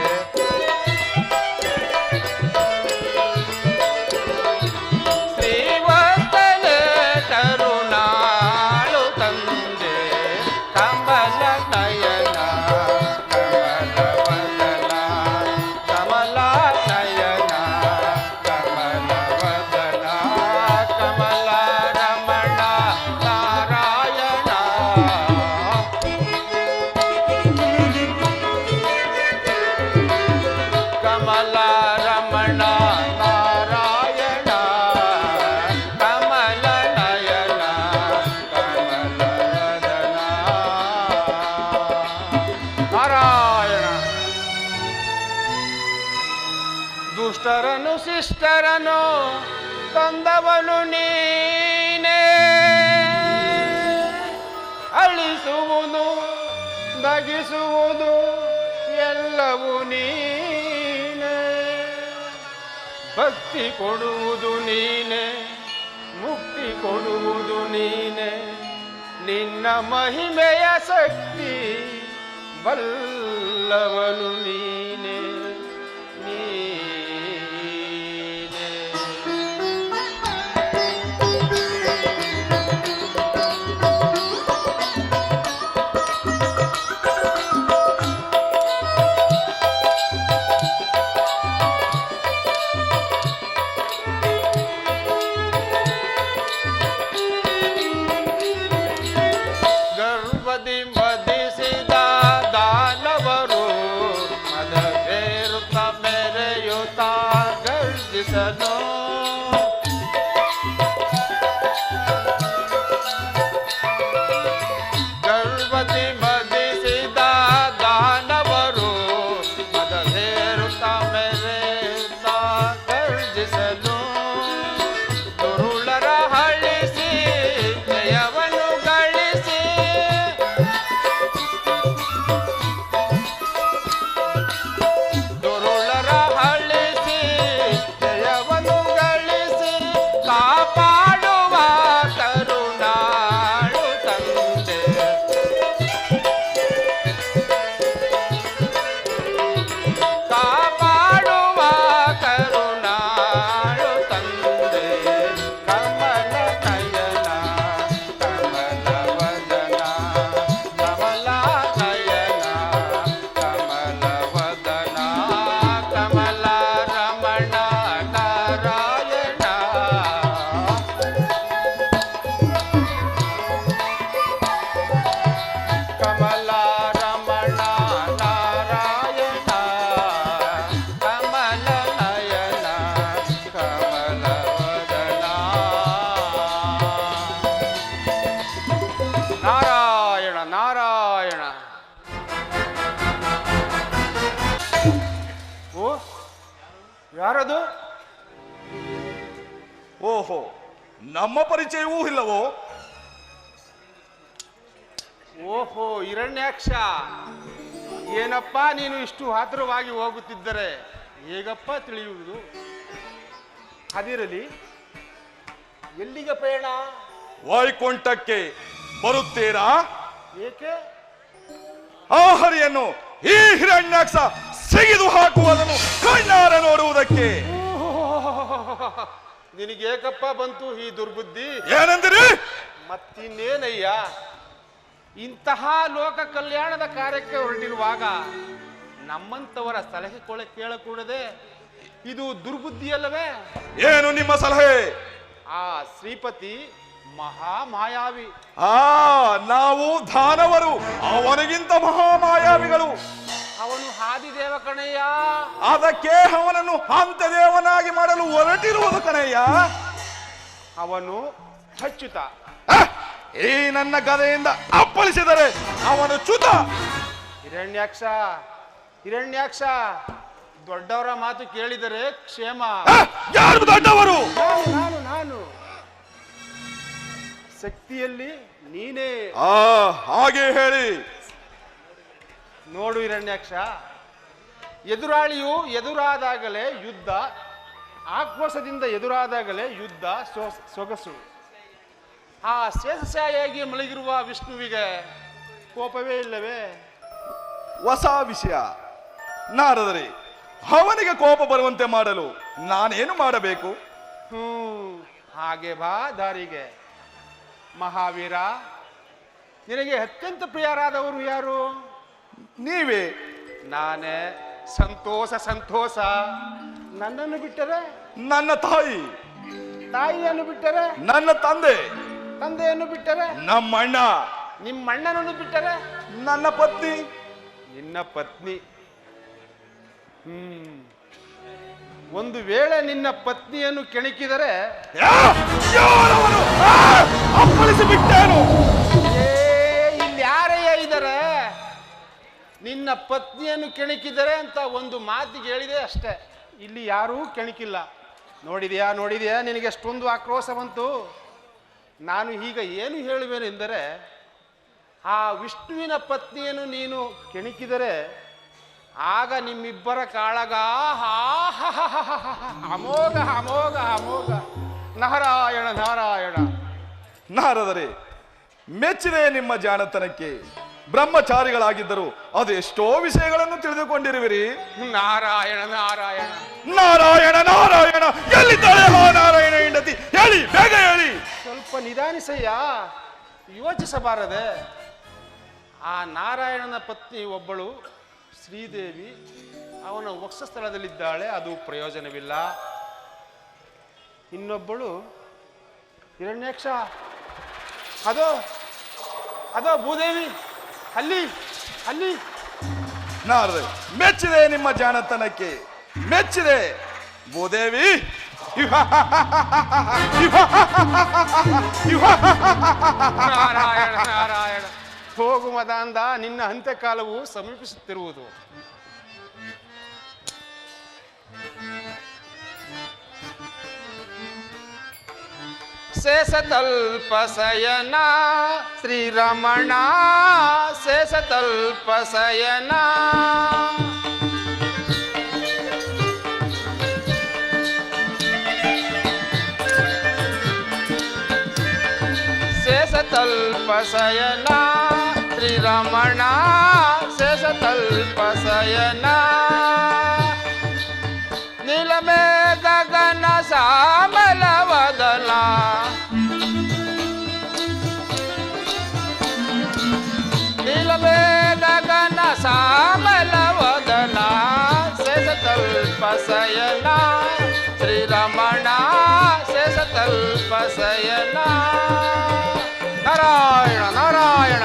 ಶ್ರೀವರ್ಧನೆ ಕರುಣಾಳು ತಂದೆ. ಕಮಲ ನಯನ ಕಮಲ ವದನ, ಕಮಲ ನಯನ ಕಮಲ ವದನ, ಕಮಲ ರಮಣ ನಾರಾಯಣ. ಕಮಲ ರಮಣ ನಾರಾಯಣ, ಕಮಲ ನಯನ ಕಮಲ ವದನ. ನಾರಾಯಣ. ದುಷ್ಟರನು ಶಿಷ್ಟರನು ತಂದವನು ನೀನೇ, ಅಳಿಸುವುದು ದಗಿಸುವುದು ಎಲ್ಲವೂ ನೀನೇ. ಭಕ್ತಿ ಕೊಡುವುದು ನೀನೆ, ಮುಕ್ತಿ ಕೊಡುವುದು ನೀನೆ. ನಿನ್ನ ಮಹಿಮೆಯ ಶಕ್ತಿ ಬಲ್ಲವನು ನೀನೆ, ನೀನೆ. ಯಾರದು? ಓಹೋ, ನಮ್ಮ ಪರಿಚಯವೂ ಇಲ್ಲವೋ? ಓಹೋ, ಹಿರಣ್ಯಾಕ್ಷ. ಏನಪ್ಪ ನೀನು ಇಷ್ಟು ಹತ್ತಿರವಾಗಿ ಹೋಗುತ್ತಿದ್ದರೆ ಹೇಗಪ್ಪ ತಿಳಿಯುವುದು? ಅದಿರಲಿ, ಎಲ್ಲಿಗೆ ಪಯಣ? ವೈಕುಂಠಕ್ಕೆ ಬರುತ್ತೀರಾ? ಏಕೆ? ಆ ಹರಿಯನ್ನು ಈ ಹಿರಣ್ಯಾಕ್ಷ ಸಿಗಿದು ಹಾಕುವುದನ್ನು ಕಣ್ಣಾರೆ ನೋಡುವುದಕ್ಕೆ. ನಿನಗೇಕಪ್ಪ ಬಂತು ಈ ದುರ್ಬುದ್ಧಿ? ಏನೆಂದಿರಿ? ಮತ್ತಿನ್ನೇನಯ್ಯ, ಇಂತಹ ಲೋಕ ಕಲ್ಯಾಣದ ಕಾರ್ಯಕ್ಕೆ ಹೊರಟಿರುವಾಗ ನಮ್ಮಂತವರ ಸಲಹೆ ಕೇಳಕೂಡದೆ ಇದು ದುರ್ಬುದ್ಧಿಯಲ್ಲವೇ? ಏನು ನಿಮ್ಮ ಸಲಹೆ? ಆ ಶ್ರೀಪತಿ ಮಹಾಮಾಯಾವಿ. ನಾವು ದಾನವರು, ಅವನಿಗಿಂತ ಮಹಾಮಾಯಾವಿಗಳು. ಅವನು ಆದಿದೇವ ಕಣಯ್ಯ. ಅದಕ್ಕೆ ಅವನನ್ನು ಅಂತದೇವನಾಗಿ ಮಾಡಲು ಹೊರಟಿರುವುದು ಕಣಯ್ಯ. ಅವನು ಅಚ್ಯುತ. ಈ ನನ್ನ ಗದೆಯಿಂದ ಅಪ್ಪಳಿಸಿದರೆ ಅವನು ಚ್ಯುತ. ಹಿರಣ್ಯಾಕ್ಷ, ಹಿರಣ್ಯಾಕ್ಷ, ದೊಡ್ಡವರ ಮಾತು ಕೇಳಿದರೆ ಕ್ಷೇಮ. ಯಾರು ದೊಡ್ಡವರು? ನಾನು ಶಕ್ತಿಯಲ್ಲಿ ನೀನೇ. ಹಾಗೆ ಹೇಳಿ. ನೋಡು ಹಿರಣ್ಯಾಕ್ಷ, ಎದುರಾಳಿಯು ಎದುರಾದಾಗಲೇ ಯುದ್ಧ, ಆಕ್ರೋಶದಿಂದ ಎದುರಾದಾಗಲೇ ಯುದ್ಧ ಸೊಗಸು. ಆ ಶೇಷಶಾಹಿಯಾಗಿ ಮಲಗಿರುವ ವಿಷ್ಣುವಿಗೆ ಕೋಪವೇ ಇಲ್ಲವೇ? ಹೊಸ ವಿಷಯ. ನಾರದರೆ, ಅವನಿಗೆ ಕೋಪ ಬರುವಂತೆ ಮಾಡಲು ನಾನೇನು ಮಾಡಬೇಕು? ಹಾಗೆ ಬಾ ದಾರಿಗೆ. ಮಹಾವೀರ, ನಿನಗೆ ಅತ್ಯಂತ ಪ್ರಿಯರಾದವರು ಯಾರು? ನೀವೇ. ನಾನೇ. ಸಂತೋಷ ಸಂತೋಷ. ನನ್ನನ್ನು ಬಿಟ್ಟರೆ? ನನ್ನ ತಾಯಿ. ತಾಯಿಯನ್ನು ಬಿಟ್ಟರೆ? ನನ್ನ ತಂದೆ. ತಂದೆಯನ್ನು ಬಿಟ್ಟರೆ? ನಮ್ಮಣ್ಣ. ನಿಮ್ಮಣ್ಣನನ್ನು ಬಿಟ್ಟರೆ? ನನ್ನ ಪತ್ನಿ. ನಿನ್ನ ಪತ್ನಿ. ಒಂದು ವೇಳೆ ನಿನ್ನ ಪತ್ನಿಯನ್ನು ಕೆಣಕಿದರೆ? ಅಪ್ಪಳಿಸಿ ಬಿಟ್ಟೇನು? ಇಲ್ಲಿ ಯಾರಯ್ಯ ಇದ್ದಾರೆ? ನಿನ್ನ ಪತ್ನಿಯನ್ನು ಕೆಣಕಿದರೆ ಅಂತ ಒಂದು ಮಾತಿಗೆ ಹೇಳಿದೆ ಅಷ್ಟೇ. ಇಲ್ಲಿ ಯಾರೂ ಕೆಣಕಿಲ್ಲ. ನೋಡಿದ್ಯಾ ನಿನಗೆ ಎಷ್ಟೊಂದು ಆಕ್ರೋಶ ಬಂತು. ನಾನು ಈಗ ಏನು ಹೇಳುವೆನೆಂದರೆ, ಆ ವಿಷ್ಣುವಿನ ಪತ್ನಿಯನ್ನು ನೀನು ಕೆಣಕಿದರೆ ಆಗ ನಿಮ್ಮಿಬ್ಬರ ಕಾಳಗ ಅಮೋಘ ಅಮೋಘ ಅಮೋಘ. ನಾರಾಯಣ ನಾರಾಯಣ. ನಾರದರೆ, ಮೆಚ್ಚಿದೆ ನಿಮ್ಮ ಜಾಣತನಕ್ಕೆ. ಬ್ರಹ್ಮಚಾರಿಗಳಾಗಿದ್ದರು ಅದೆಷ್ಟೋ ವಿಷಯಗಳನ್ನು ತಿಳಿದುಕೊಂಡಿರುವಿರಿ. ನಾರಾಯಣ ನಾರಾಯಣ ನಾರಾಯಣ ನಾರಾಯಣ. ಎಲ್ಲಿದ್ದಾಳೆ ಆ ನಾರಾಯಣ ಹೆಂಡತಿ? ಹೇಳಿ, ಬೇಗ ಹೇಳಿ. ಸ್ವಲ್ಪ ನಿಧಾನಿಸಯ್ಯ, ಯೋಚಿಸಬಾರದೆ. ಆ ನಾರಾಯಣನ ಪತ್ನಿ ಒಬ್ಬಳು ಶ್ರೀದೇವಿ, ಅವನ ವಕ್ಷಸ್ಥಳದಲ್ಲಿದ್ದಾಳೆ, ಅದು ಪ್ರಯೋಜನವಿಲ್ಲ. ಇನ್ನೊಬ್ಬಳು ಹಿರಣ್ಯಾಕ್ಷ, ಅದೋ ಭೂದೇವಿ, ಅಲ್ಲಿ. ನಾರದೆ, ಮೆಚ್ಚಿದೆ ನಿಮ್ಮ ಜಾಣತನಕ್ಕೆ, ಮೆಚ್ಚಿದೆ. ಭೂದೇವಿ, ನಾರಾಯಣ ನಾರಾಯಣ. ಹೋಗು ಮದಾಂಧ, ನಿನ್ನ ಅಂತ್ಯಕಾಲವು ಸಮೀಪಿಸುತ್ತಿರುವುದು. ಶೇಷತಲ್ಪಶಯನ ಶ್ರೀರಮಣ, ಶೇಷತಲ್ಪಶಯನ. ಶೇಷತಲ್ಪಶಯನ ಶ್ರೀರಮಣ, ಶೇಷತಲ್ಪಶಯನ. ನೀಲಮೇ ಗಗನ ಶ್ಯಾಮಲವದನ, ನೀಲಮೇ ಗಗನ ಶ್ಯಾಮಲವದನ. ಶೇಷತಲ್ಪಶಯನ ಶ್ರೀರಮಣ, ಶೇಷತಲ್ಪಶಯನ. ನಾರಾಯಣ ನಾರಾಯಣ.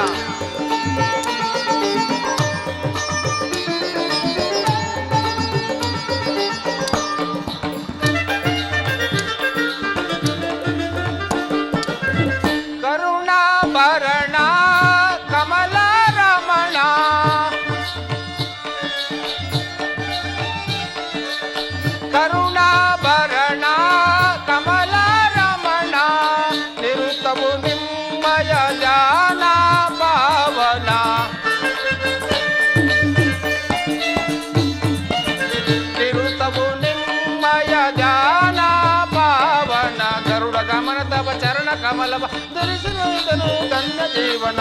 ಕರುಣಾಭರಣ ಕಮಲ ರಮಣ, ಕರುಣ ತಿರುತವು ನಿಮ್ಮಯ ಜಾನ ಪಾವನ ತಿರುತವು ನಿಮ್ಮಯ ಜಾನ ಪಾವನ ಗರುಡ ಗಮನ ತವ ಚರಣ ಕಮಲವ ಧರಿಸಿರುವುದನು ತನ್ನ ಜೀವನ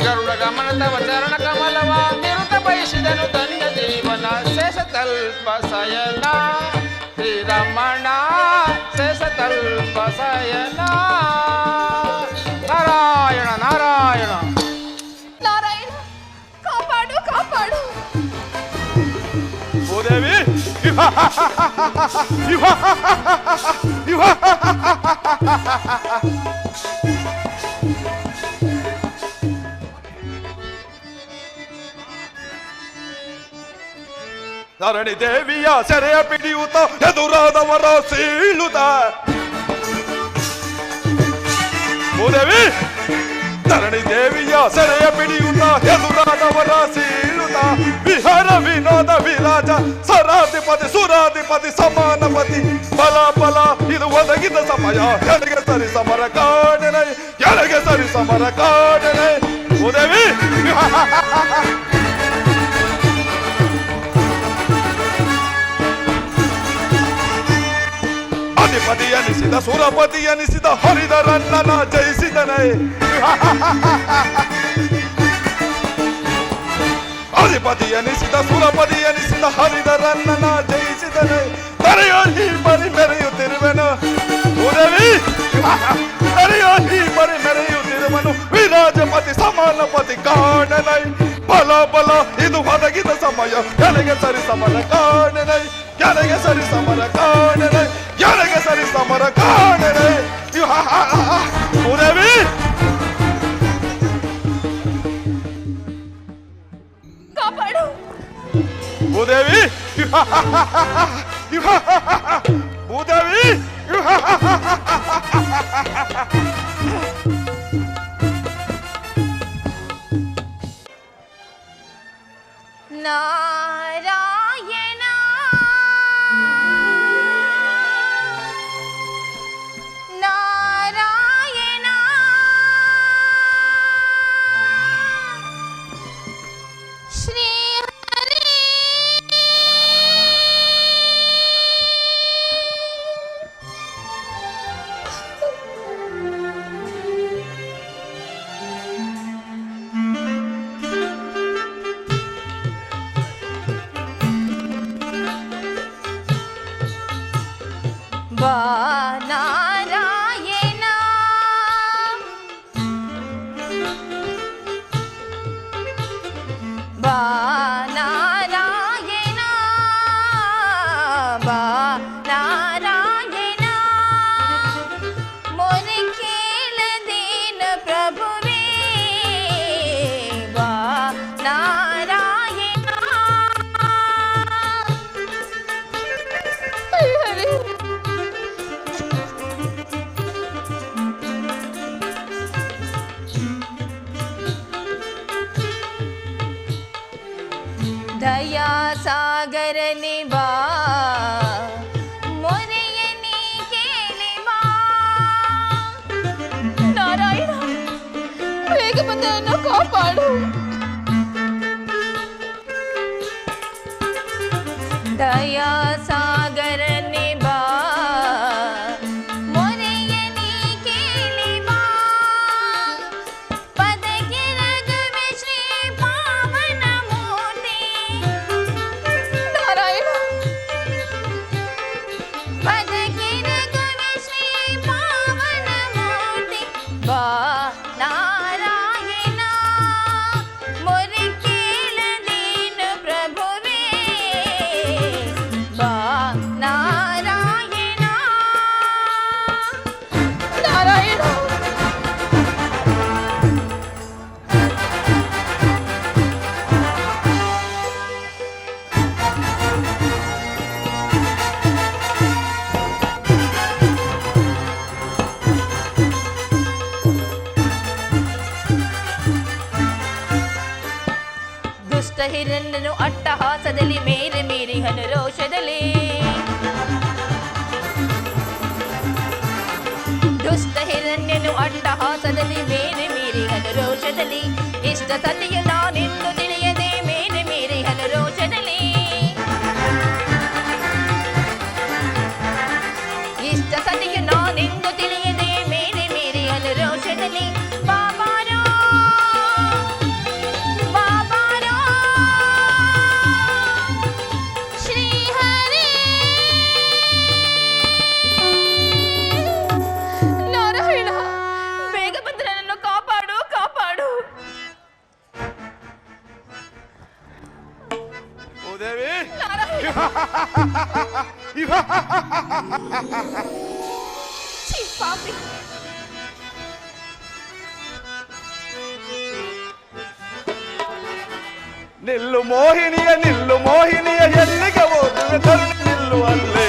ಗರುಡ ಗಮನ ತವ ಚರಣ ಕಮಲವ ನಿರುತ ಬಯಸಿದನು ತನ್ನ ಜೀವನ ಶೇಷತಲ್ಪ ಸಯನ ಶ್ರೀರಮಣ ಶೇಷತಲ್ಪ ಸಯನ ನಾರಾಯಣ ನಾರಾಯಣ ನಾರಾಯಣ ಕಾಪಾಡು ಕಾಪಾಡು ಭೂದೇವಿ ಧರಣಿ ದೇವಿಯ ಸೆರೆಯ ಪಿಡಿಯುತ್ತ ಎದುರಾದವರ ಸೀಳುತ್ತ ಭೂದೇವಿ ಧರಣಿ ದೇವಿಯ ಸೆರೆಯ ಪಿಡಿಯುತ್ತ ಎದುರಾದವರ ಸೀಳುತ್ತ ವಿಹಾರ ವಿನೋದ ವಿರಾಜ ಸರಾಧಿಪತಿ ಸುರಾಧಿಪತಿ ಸಮಾನಪತಿ ಬಲ ಬಲ ಇದು ಒದಗಿದ ಸಮಯ ಎಳೆಗೆ ಸರಿ ಸಮರ ಕಾಡನೆ ಎಳೆಗೆ ಸರಿ ಸಮರ ಕಾಡನೆ ಭೂದೇವಿ ಅಧಿಪತಿ ಅನಿಸಿದ ಸುರಪತಿ ಅನಿಸಿದ ಹರಿದರನ್ನನ ಜಯಿಸಿದನೆ ಅಧಿಪತಿ ಅನಿಸಿದ ಸುರಪತಿ ಅನಿಸಿದ ಹರಿದರನ್ನನ ಜಯಿಸಿದನೆ ತರೆಯಲ್ಲಿ ಬರಿ ಮೆರೆಯುತ್ತಿರುವೆನು ಭೂದೇವಿ ತರೆಯಲ್ಲಿ ಬರಿ ಮೆರೆಯುತ್ತಿರುವನು ವಿರಾಜಪತಿ ಸಮಾನಪತಿ ಕಾಣನೈ ಬಲ ಬಲ ಇದು ಒದಗಿದ ಸಮಯ ಎಲೆಗೆ ಸರಿ ಸಮರ ಕಾಣನೈ ಎಲೆಗೆ ಸರಿ ಸಮರ ಕಾಣನೈ ಎಲೆಗೆ ಸರಿ ಸಮರ ಕಾಣನೈ ಭೂದೇವಿ ಕಾಪಾಡು ಭೂದೇವಿ ಭೂದೇವಿ ನಾರಾಯಣ ನಾರಾಯಣ ಶ್ರೀ ಹರಿ ಬಾ ನಾರಾಯಣ ಬಾ ನಾರಾಯಣ ಬಾ ನಾರಾಯಣ ಮೊರೆ ಕೇಳದೇನ ಪ್ರಭುವೇ ಬಾ ನಾರಾಯಣ ಹರಿ ದಯಾ ಸಾಗರನೆ ಬಾ ಮೊರೆಯ ನೀ ಕೇಳಿ ಬಾ ನಾರಾಯಣ ಬೇಗ ಬಂದನ್ನು ಕಾಪಾಡು ದಯಾ ಸಾಗರನೆ ಬಾ ಮೊರೆಯ ನೀ ಕೇಳಿ ಬಾ ಪದಕ್ಕೆ ರಘುವೆ ಶ್ರೀ ಪಾವನ ಮೂರ್ತಿ ನಾರಾಯಣ ಪದಕ್ಕೆ ರಘುವೆ ಶ್ರೀ ಪಾವನ ಮೂರ್ತಿ ಬಾ ನಾರಾಯಣ ಮೊರೆ ಕೇಳದೇನು ಪ್ರಭುವೇ ಬಾ ನಾರಾಯಣ ನಾರಾಯಣ ದುಷ್ಟ ಹಿರಣ್ಣನು ಅಟ್ಟಹಾಸದಲ್ಲಿ ಮೇರೆ ಮೀರಿ ಹನುರೋಷದಲ್ಲಿ ದುಷ್ಟ ಹಿರಣ್ಯನು ಅಟ್ಟಹಾಸದಲ್ಲಿ ಮೇರೆ ಮೀರಿ ರೋಷದಲ್ಲಿ ಇಷ್ಟ ಸತಿಯು ನಾನೆಂದು ತಿಳಿಯದೆ ಮೇರೆ ಮೀರಿ ರೋಷದಲ್ಲಿ ಇಷ್ಟ ಸತಿಯು ನಾನೆಂದು ತಿಳಿಯದೆ ಮೇರೆ ಮೀರಿ ರೋಷದಲ್ಲಿ ಬಾಬಾರೋ ಬಾಬಾರೋ ಶ್ರೀಹರಿ ನಾರಾಯಣ ಬೇಗ ಬಂದ್ರೆ ನನ್ನನ್ನು ಕಾಪಾಡು ಕಾಪಾಡು. ಓ ದೇವಿ ಛೀ, ಪಾಪಿ. ನಿಲ್ಲು ಮೋಹಿನಿಯ ಎಲ್ಲಿಗೆ ಹೋಗುವೆ ತರುಣಿ ನಿಲ್ಲು ಅಲ್ಲೇ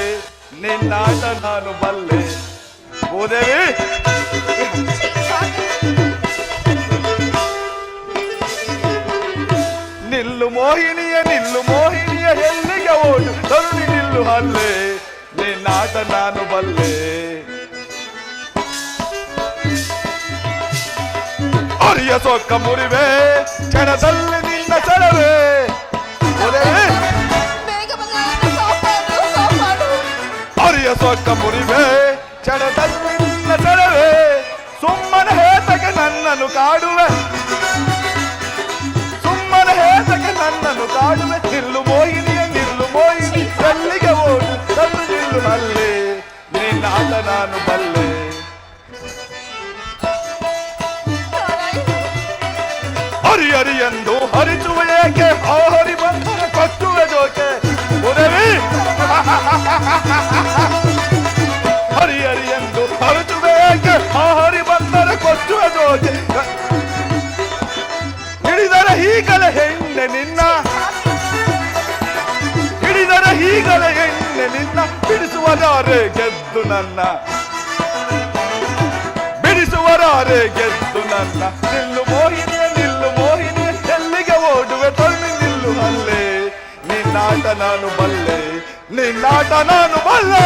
ನಿನ್ನಾಟ ನಾನು ಬಲ್ಲೆ. ಓ ದೇವಿ ನಿಲ್ಲು ಮೋಹಿನಿಯ ಎಲ್ಲಿಗೆ ಓಡು ತರುಣಿ ನಿಲ್ಲು ಅಲ್ಲೇ ನಿನ್ನಾಟ ನಾನು ಬಲ್ಲೆ. ಅರಿಯ ಸೊಕ್ಕ ಮುರಿವೆ ಕ್ಷಣದಲ್ಲಿ ನಿನ್ನ ಸೆಳವೆ. ಬೇಗ ಬಂದ್ರೆ ನನ್ನನ್ನು ಕಾಪಾಡು ಕಾಪಾಡು. ಅರಿಯ ಸೊಕ್ಕ ಮುರಿವೆ ಕ್ಷಣದಲ್ಲಿ ನಿನ್ನ ಸೆಳವೆ. ಸುಮ್ಮನೆ ಹೇತಕ್ಕೆ ನನ್ನನ್ನು ಕಾಡುವೆ ನಿಲ್ಲು ಮೋಹಿನಿ ಎಲ್ಲಿಗೆ ಓಡು ತರು ನಿಲ್ಲು ಅಲ್ಲೇ ನಿನ್ನಾಟ ನಾನು ಬಲ್ಲೆ. ಹರಿ ಎಂದು ಹರಿಸುವ ಏಕೆ ಹರಿ ಬಂದರೆ ಕೊಟ್ಟುವೆ ಜೋಕೆ. ಉದವಿ ಹರಿ ಎಂದು ಹರಿಸುವ ಏಕೆ ಹರಿ ಬಂದರೆ ಕೊಟ್ಟುವೆ ಜೋಕೆ. ಹಿಡಿದರೆ ಹೀಗಲೇ ಹೆಣ್ಣೆ ನಿನ್ನ ಬಿಡಿಸುವರಾರೆ ಗೆದ್ದು ನನ್ನ ನಿಲ್ಲು ಮೋಹಿನಿ ಎಲ್ಲಿಗೆ ಓಡುವೆ ತರುಣಿ ನಿಲ್ಲು ಅಲ್ಲೇ ನಿನ್ನಾಟ ನಾನು ಬಲ್ಲೆ.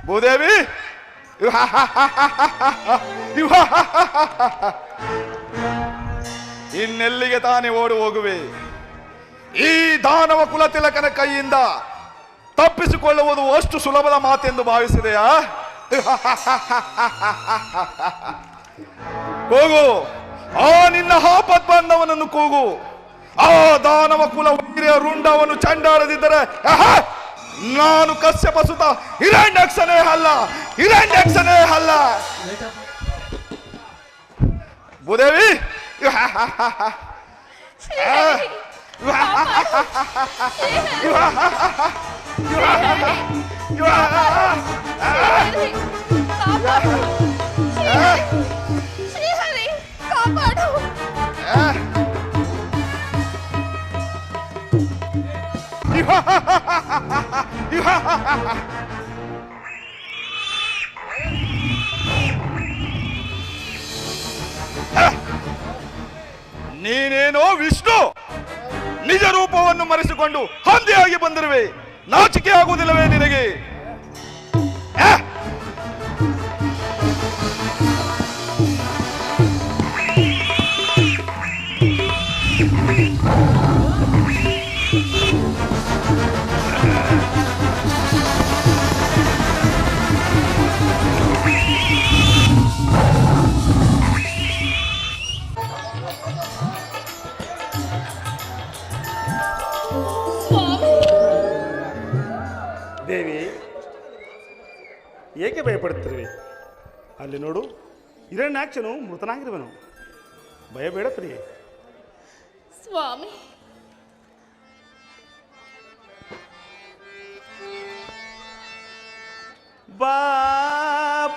ಭೂದೇವಿ ಇನ್ನೆಲ್ಲಿಗೆ ತಾನೇ ಓಡಿ ಹೋಗುವೆ? ಈ ದಾನವ ಕುಲತಿಲಕನ ಕೈಯಿಂದ ತಪ್ಪಿಸಿಕೊಳ್ಳುವುದು ಅಷ್ಟು ಸುಲಭದ ಮಾತೆಂದು ಭಾವಿಸಿದೆಯಾ? ಕೂಗು, ಆ ನಿನ್ನ ಆಪತ್ಬಂಧವನನ್ನು ಕೂಗು. ಆ ದಾನವ ಕುಲ ವೀರ್ಯ ರುಂಡವನ್ನು ಚಂಡಾಡದಿದ್ದರೆ ನಾನು ಕಶ್ಯಪ ಸುತ ಹಿರಣ್ಯಕ್ಷನೇ ಅಲ್ಲ. ಭೂದೇವಿ ಶ್ರೀಹರಿ ಕಾಪಾಡು. ನೀನೇನೋ ವಿಷ್ಣು ನಿಜ ರೂಪವನ್ನು ಮರೆಸಿಕೊಂಡು ಹಂದಿಯಾಗಿ ಬಂದಿರುವೆ. ನಾಚಿಕೆ ಆಗುವುದಿಲ್ಲವೇ ನಿನಗೆ? ದೇವಿ ಏಕೆ ಭಯಪಡುತ್ತಿರುವೆ? ಅಲ್ಲಿ ನೋಡು, ಹಿರಣ್ಯಾಕ್ಷನು ಮೃತನಾಗಿರುವನು. ಭಯಬೇಡ ಪ್ರಿಯೆ. ಸ್ವಾಮಿ, ಬಾ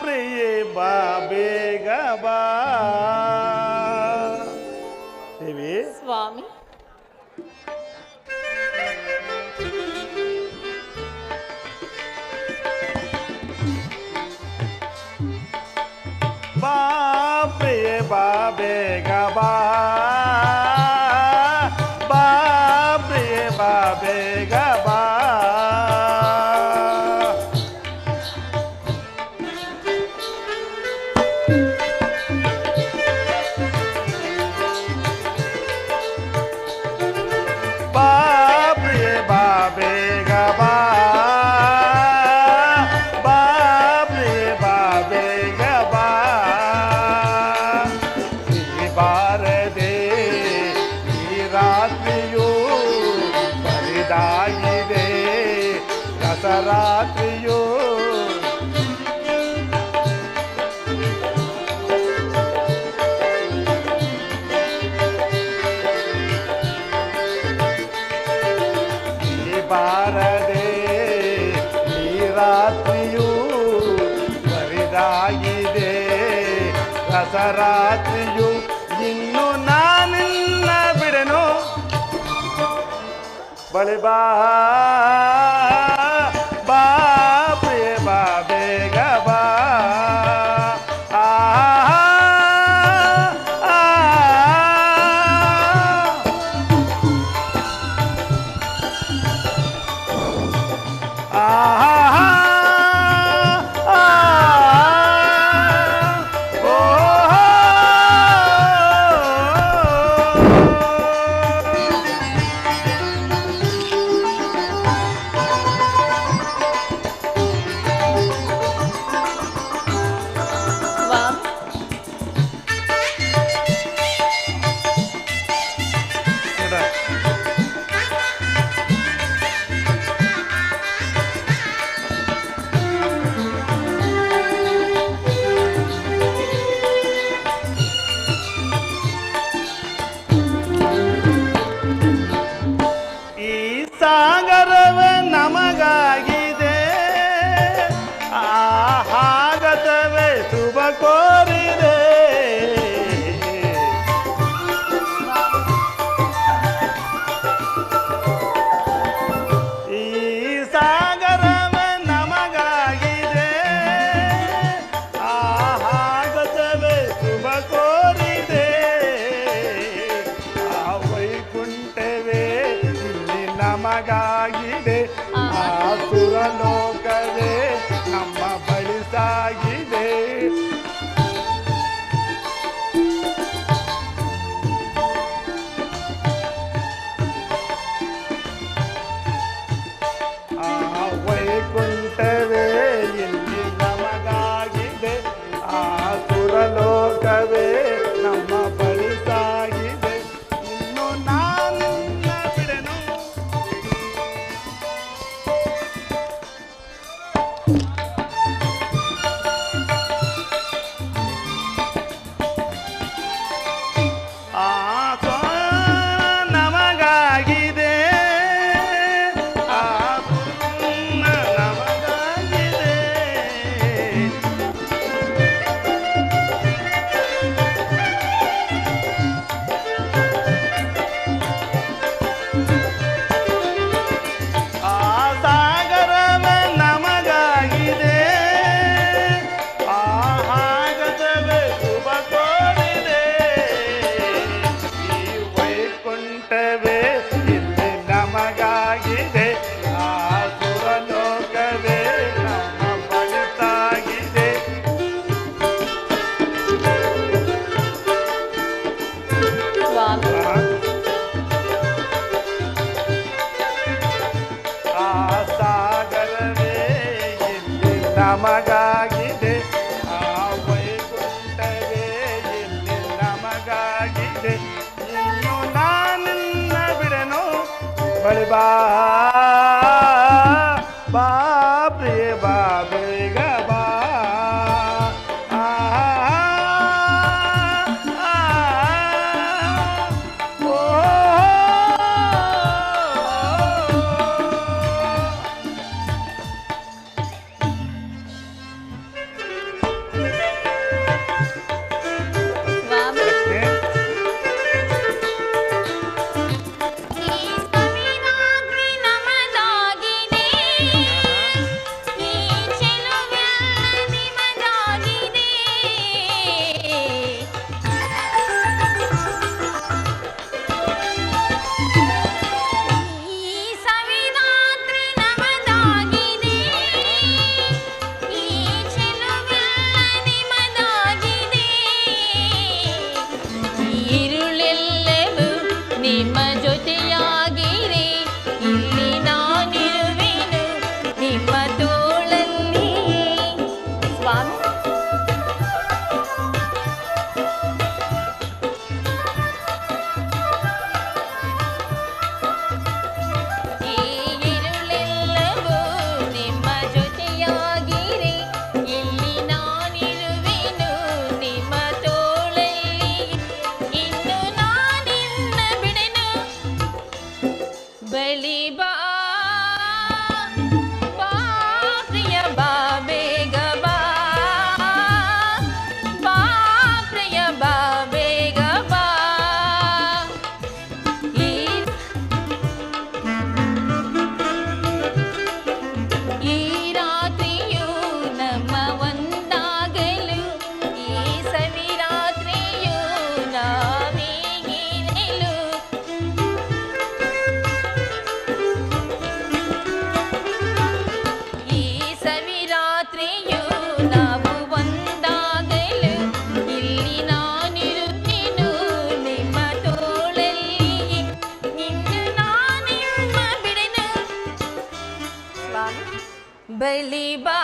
ಪ್ರಿಯೆ ಬಾ ಬೇಗ ಬಾ. ದೇವಿ ಸ್ವಾಮಿ, ಬಾ ಪ್ರಿಯೆ ಬಾ ಬೇಗ ಬಾ. ಬಾ ಪ್ರಿಯೆ ಬಾ ಬೇಗ ಬಾ. ರಾತ್ರಿಯೋ ಬಾರದೆ ಈ ರಾತ್ರಿಯೂ ಬರಿದಾಗಿದೆ ರಸರಾತ್ರಿಯು ಇನ್ನು ನಾನಿನ್ನ ಬಿಡೆನು ಬಳಿ ಬಾ ಬಾ ಪ್ರಿಯ ಬಾ ಬೇಗ ಬಾ ಸಾಗರವೇ ನಮಗಾಗಿದೆ ಆಗತವೇ ಶುಭ ಕೋರಿದೆ ಈ ಸಾಗರವೇ ನಮಗಾಗಿದೆ ಆಗತವೇ ಶುಭ ಕೋರಿದೆ ಆ ವೈಕುಂಠವೇ ನಮಗಾಗಿದೆ ಆ ಸುರಲೋಕವೇ ನಮ್ಮ ಬಳಿ ಸಾಗಿದೆ ಆ ವೈಕುಂಠವೇ ಇಲ್ಲಿ ನಮಗಾಗಿದೆ ಆ ಸುರಲೋಕವೇ ನಮ್ಮ ಬಳಿ ಸಾಗಿದೆ ಇನ್ನು ನಾನಿನ್ನ ಬಿಡೆನು ನಮಗಾಗಿದೆ ಆ ನಮಗಾಗಿದೆ ಆ ಸಾಗರವೇ ನಮಗಾಗಿದೆ ಆ ಆಗತವೇ ಶುಭ ಕೋರಿದೆ ಈ ವೈಕುಂಠವೇ ಇಲ್ಲಿ ನಮಗಾಗಿದೆ ಆ ಸುರಲೋಕವೇ ನಮ್ಮ ಬಳಿ ಸಾಗಿದೆ ಆ ಸಾಗರವೇ ಇಲ್ಲಿ ನಮಗಾಗಿದೆ ಆ ವೈಕುಂಠವೇ ಇಲ್ಲಿ ನಮಗಾಗಿದೆ ಇನ್ನು ನಾನಿನ್ನ ಬಿಡೆನು ಬಳಿ ಬಾ ಬಾ ಪ್ರಿಯ ಬಾ ಬೇಗ ಬಾ ನಮದಾಗಿದೆ ಈ ಚೆಲುವೆ ರಾತ್ರಿಯು ನಾವು ಒಂದಾಗಲು ಇಲ್ಲಿ ನಾನಿರುತ್ತೇನು ನಿಮ್ಮ ತೋಳಲ್ಲಿ ಇನ್ನು ನಾನಿಮ್ಮ ಬಿಡೆನು ಬಲಿ ಬಾ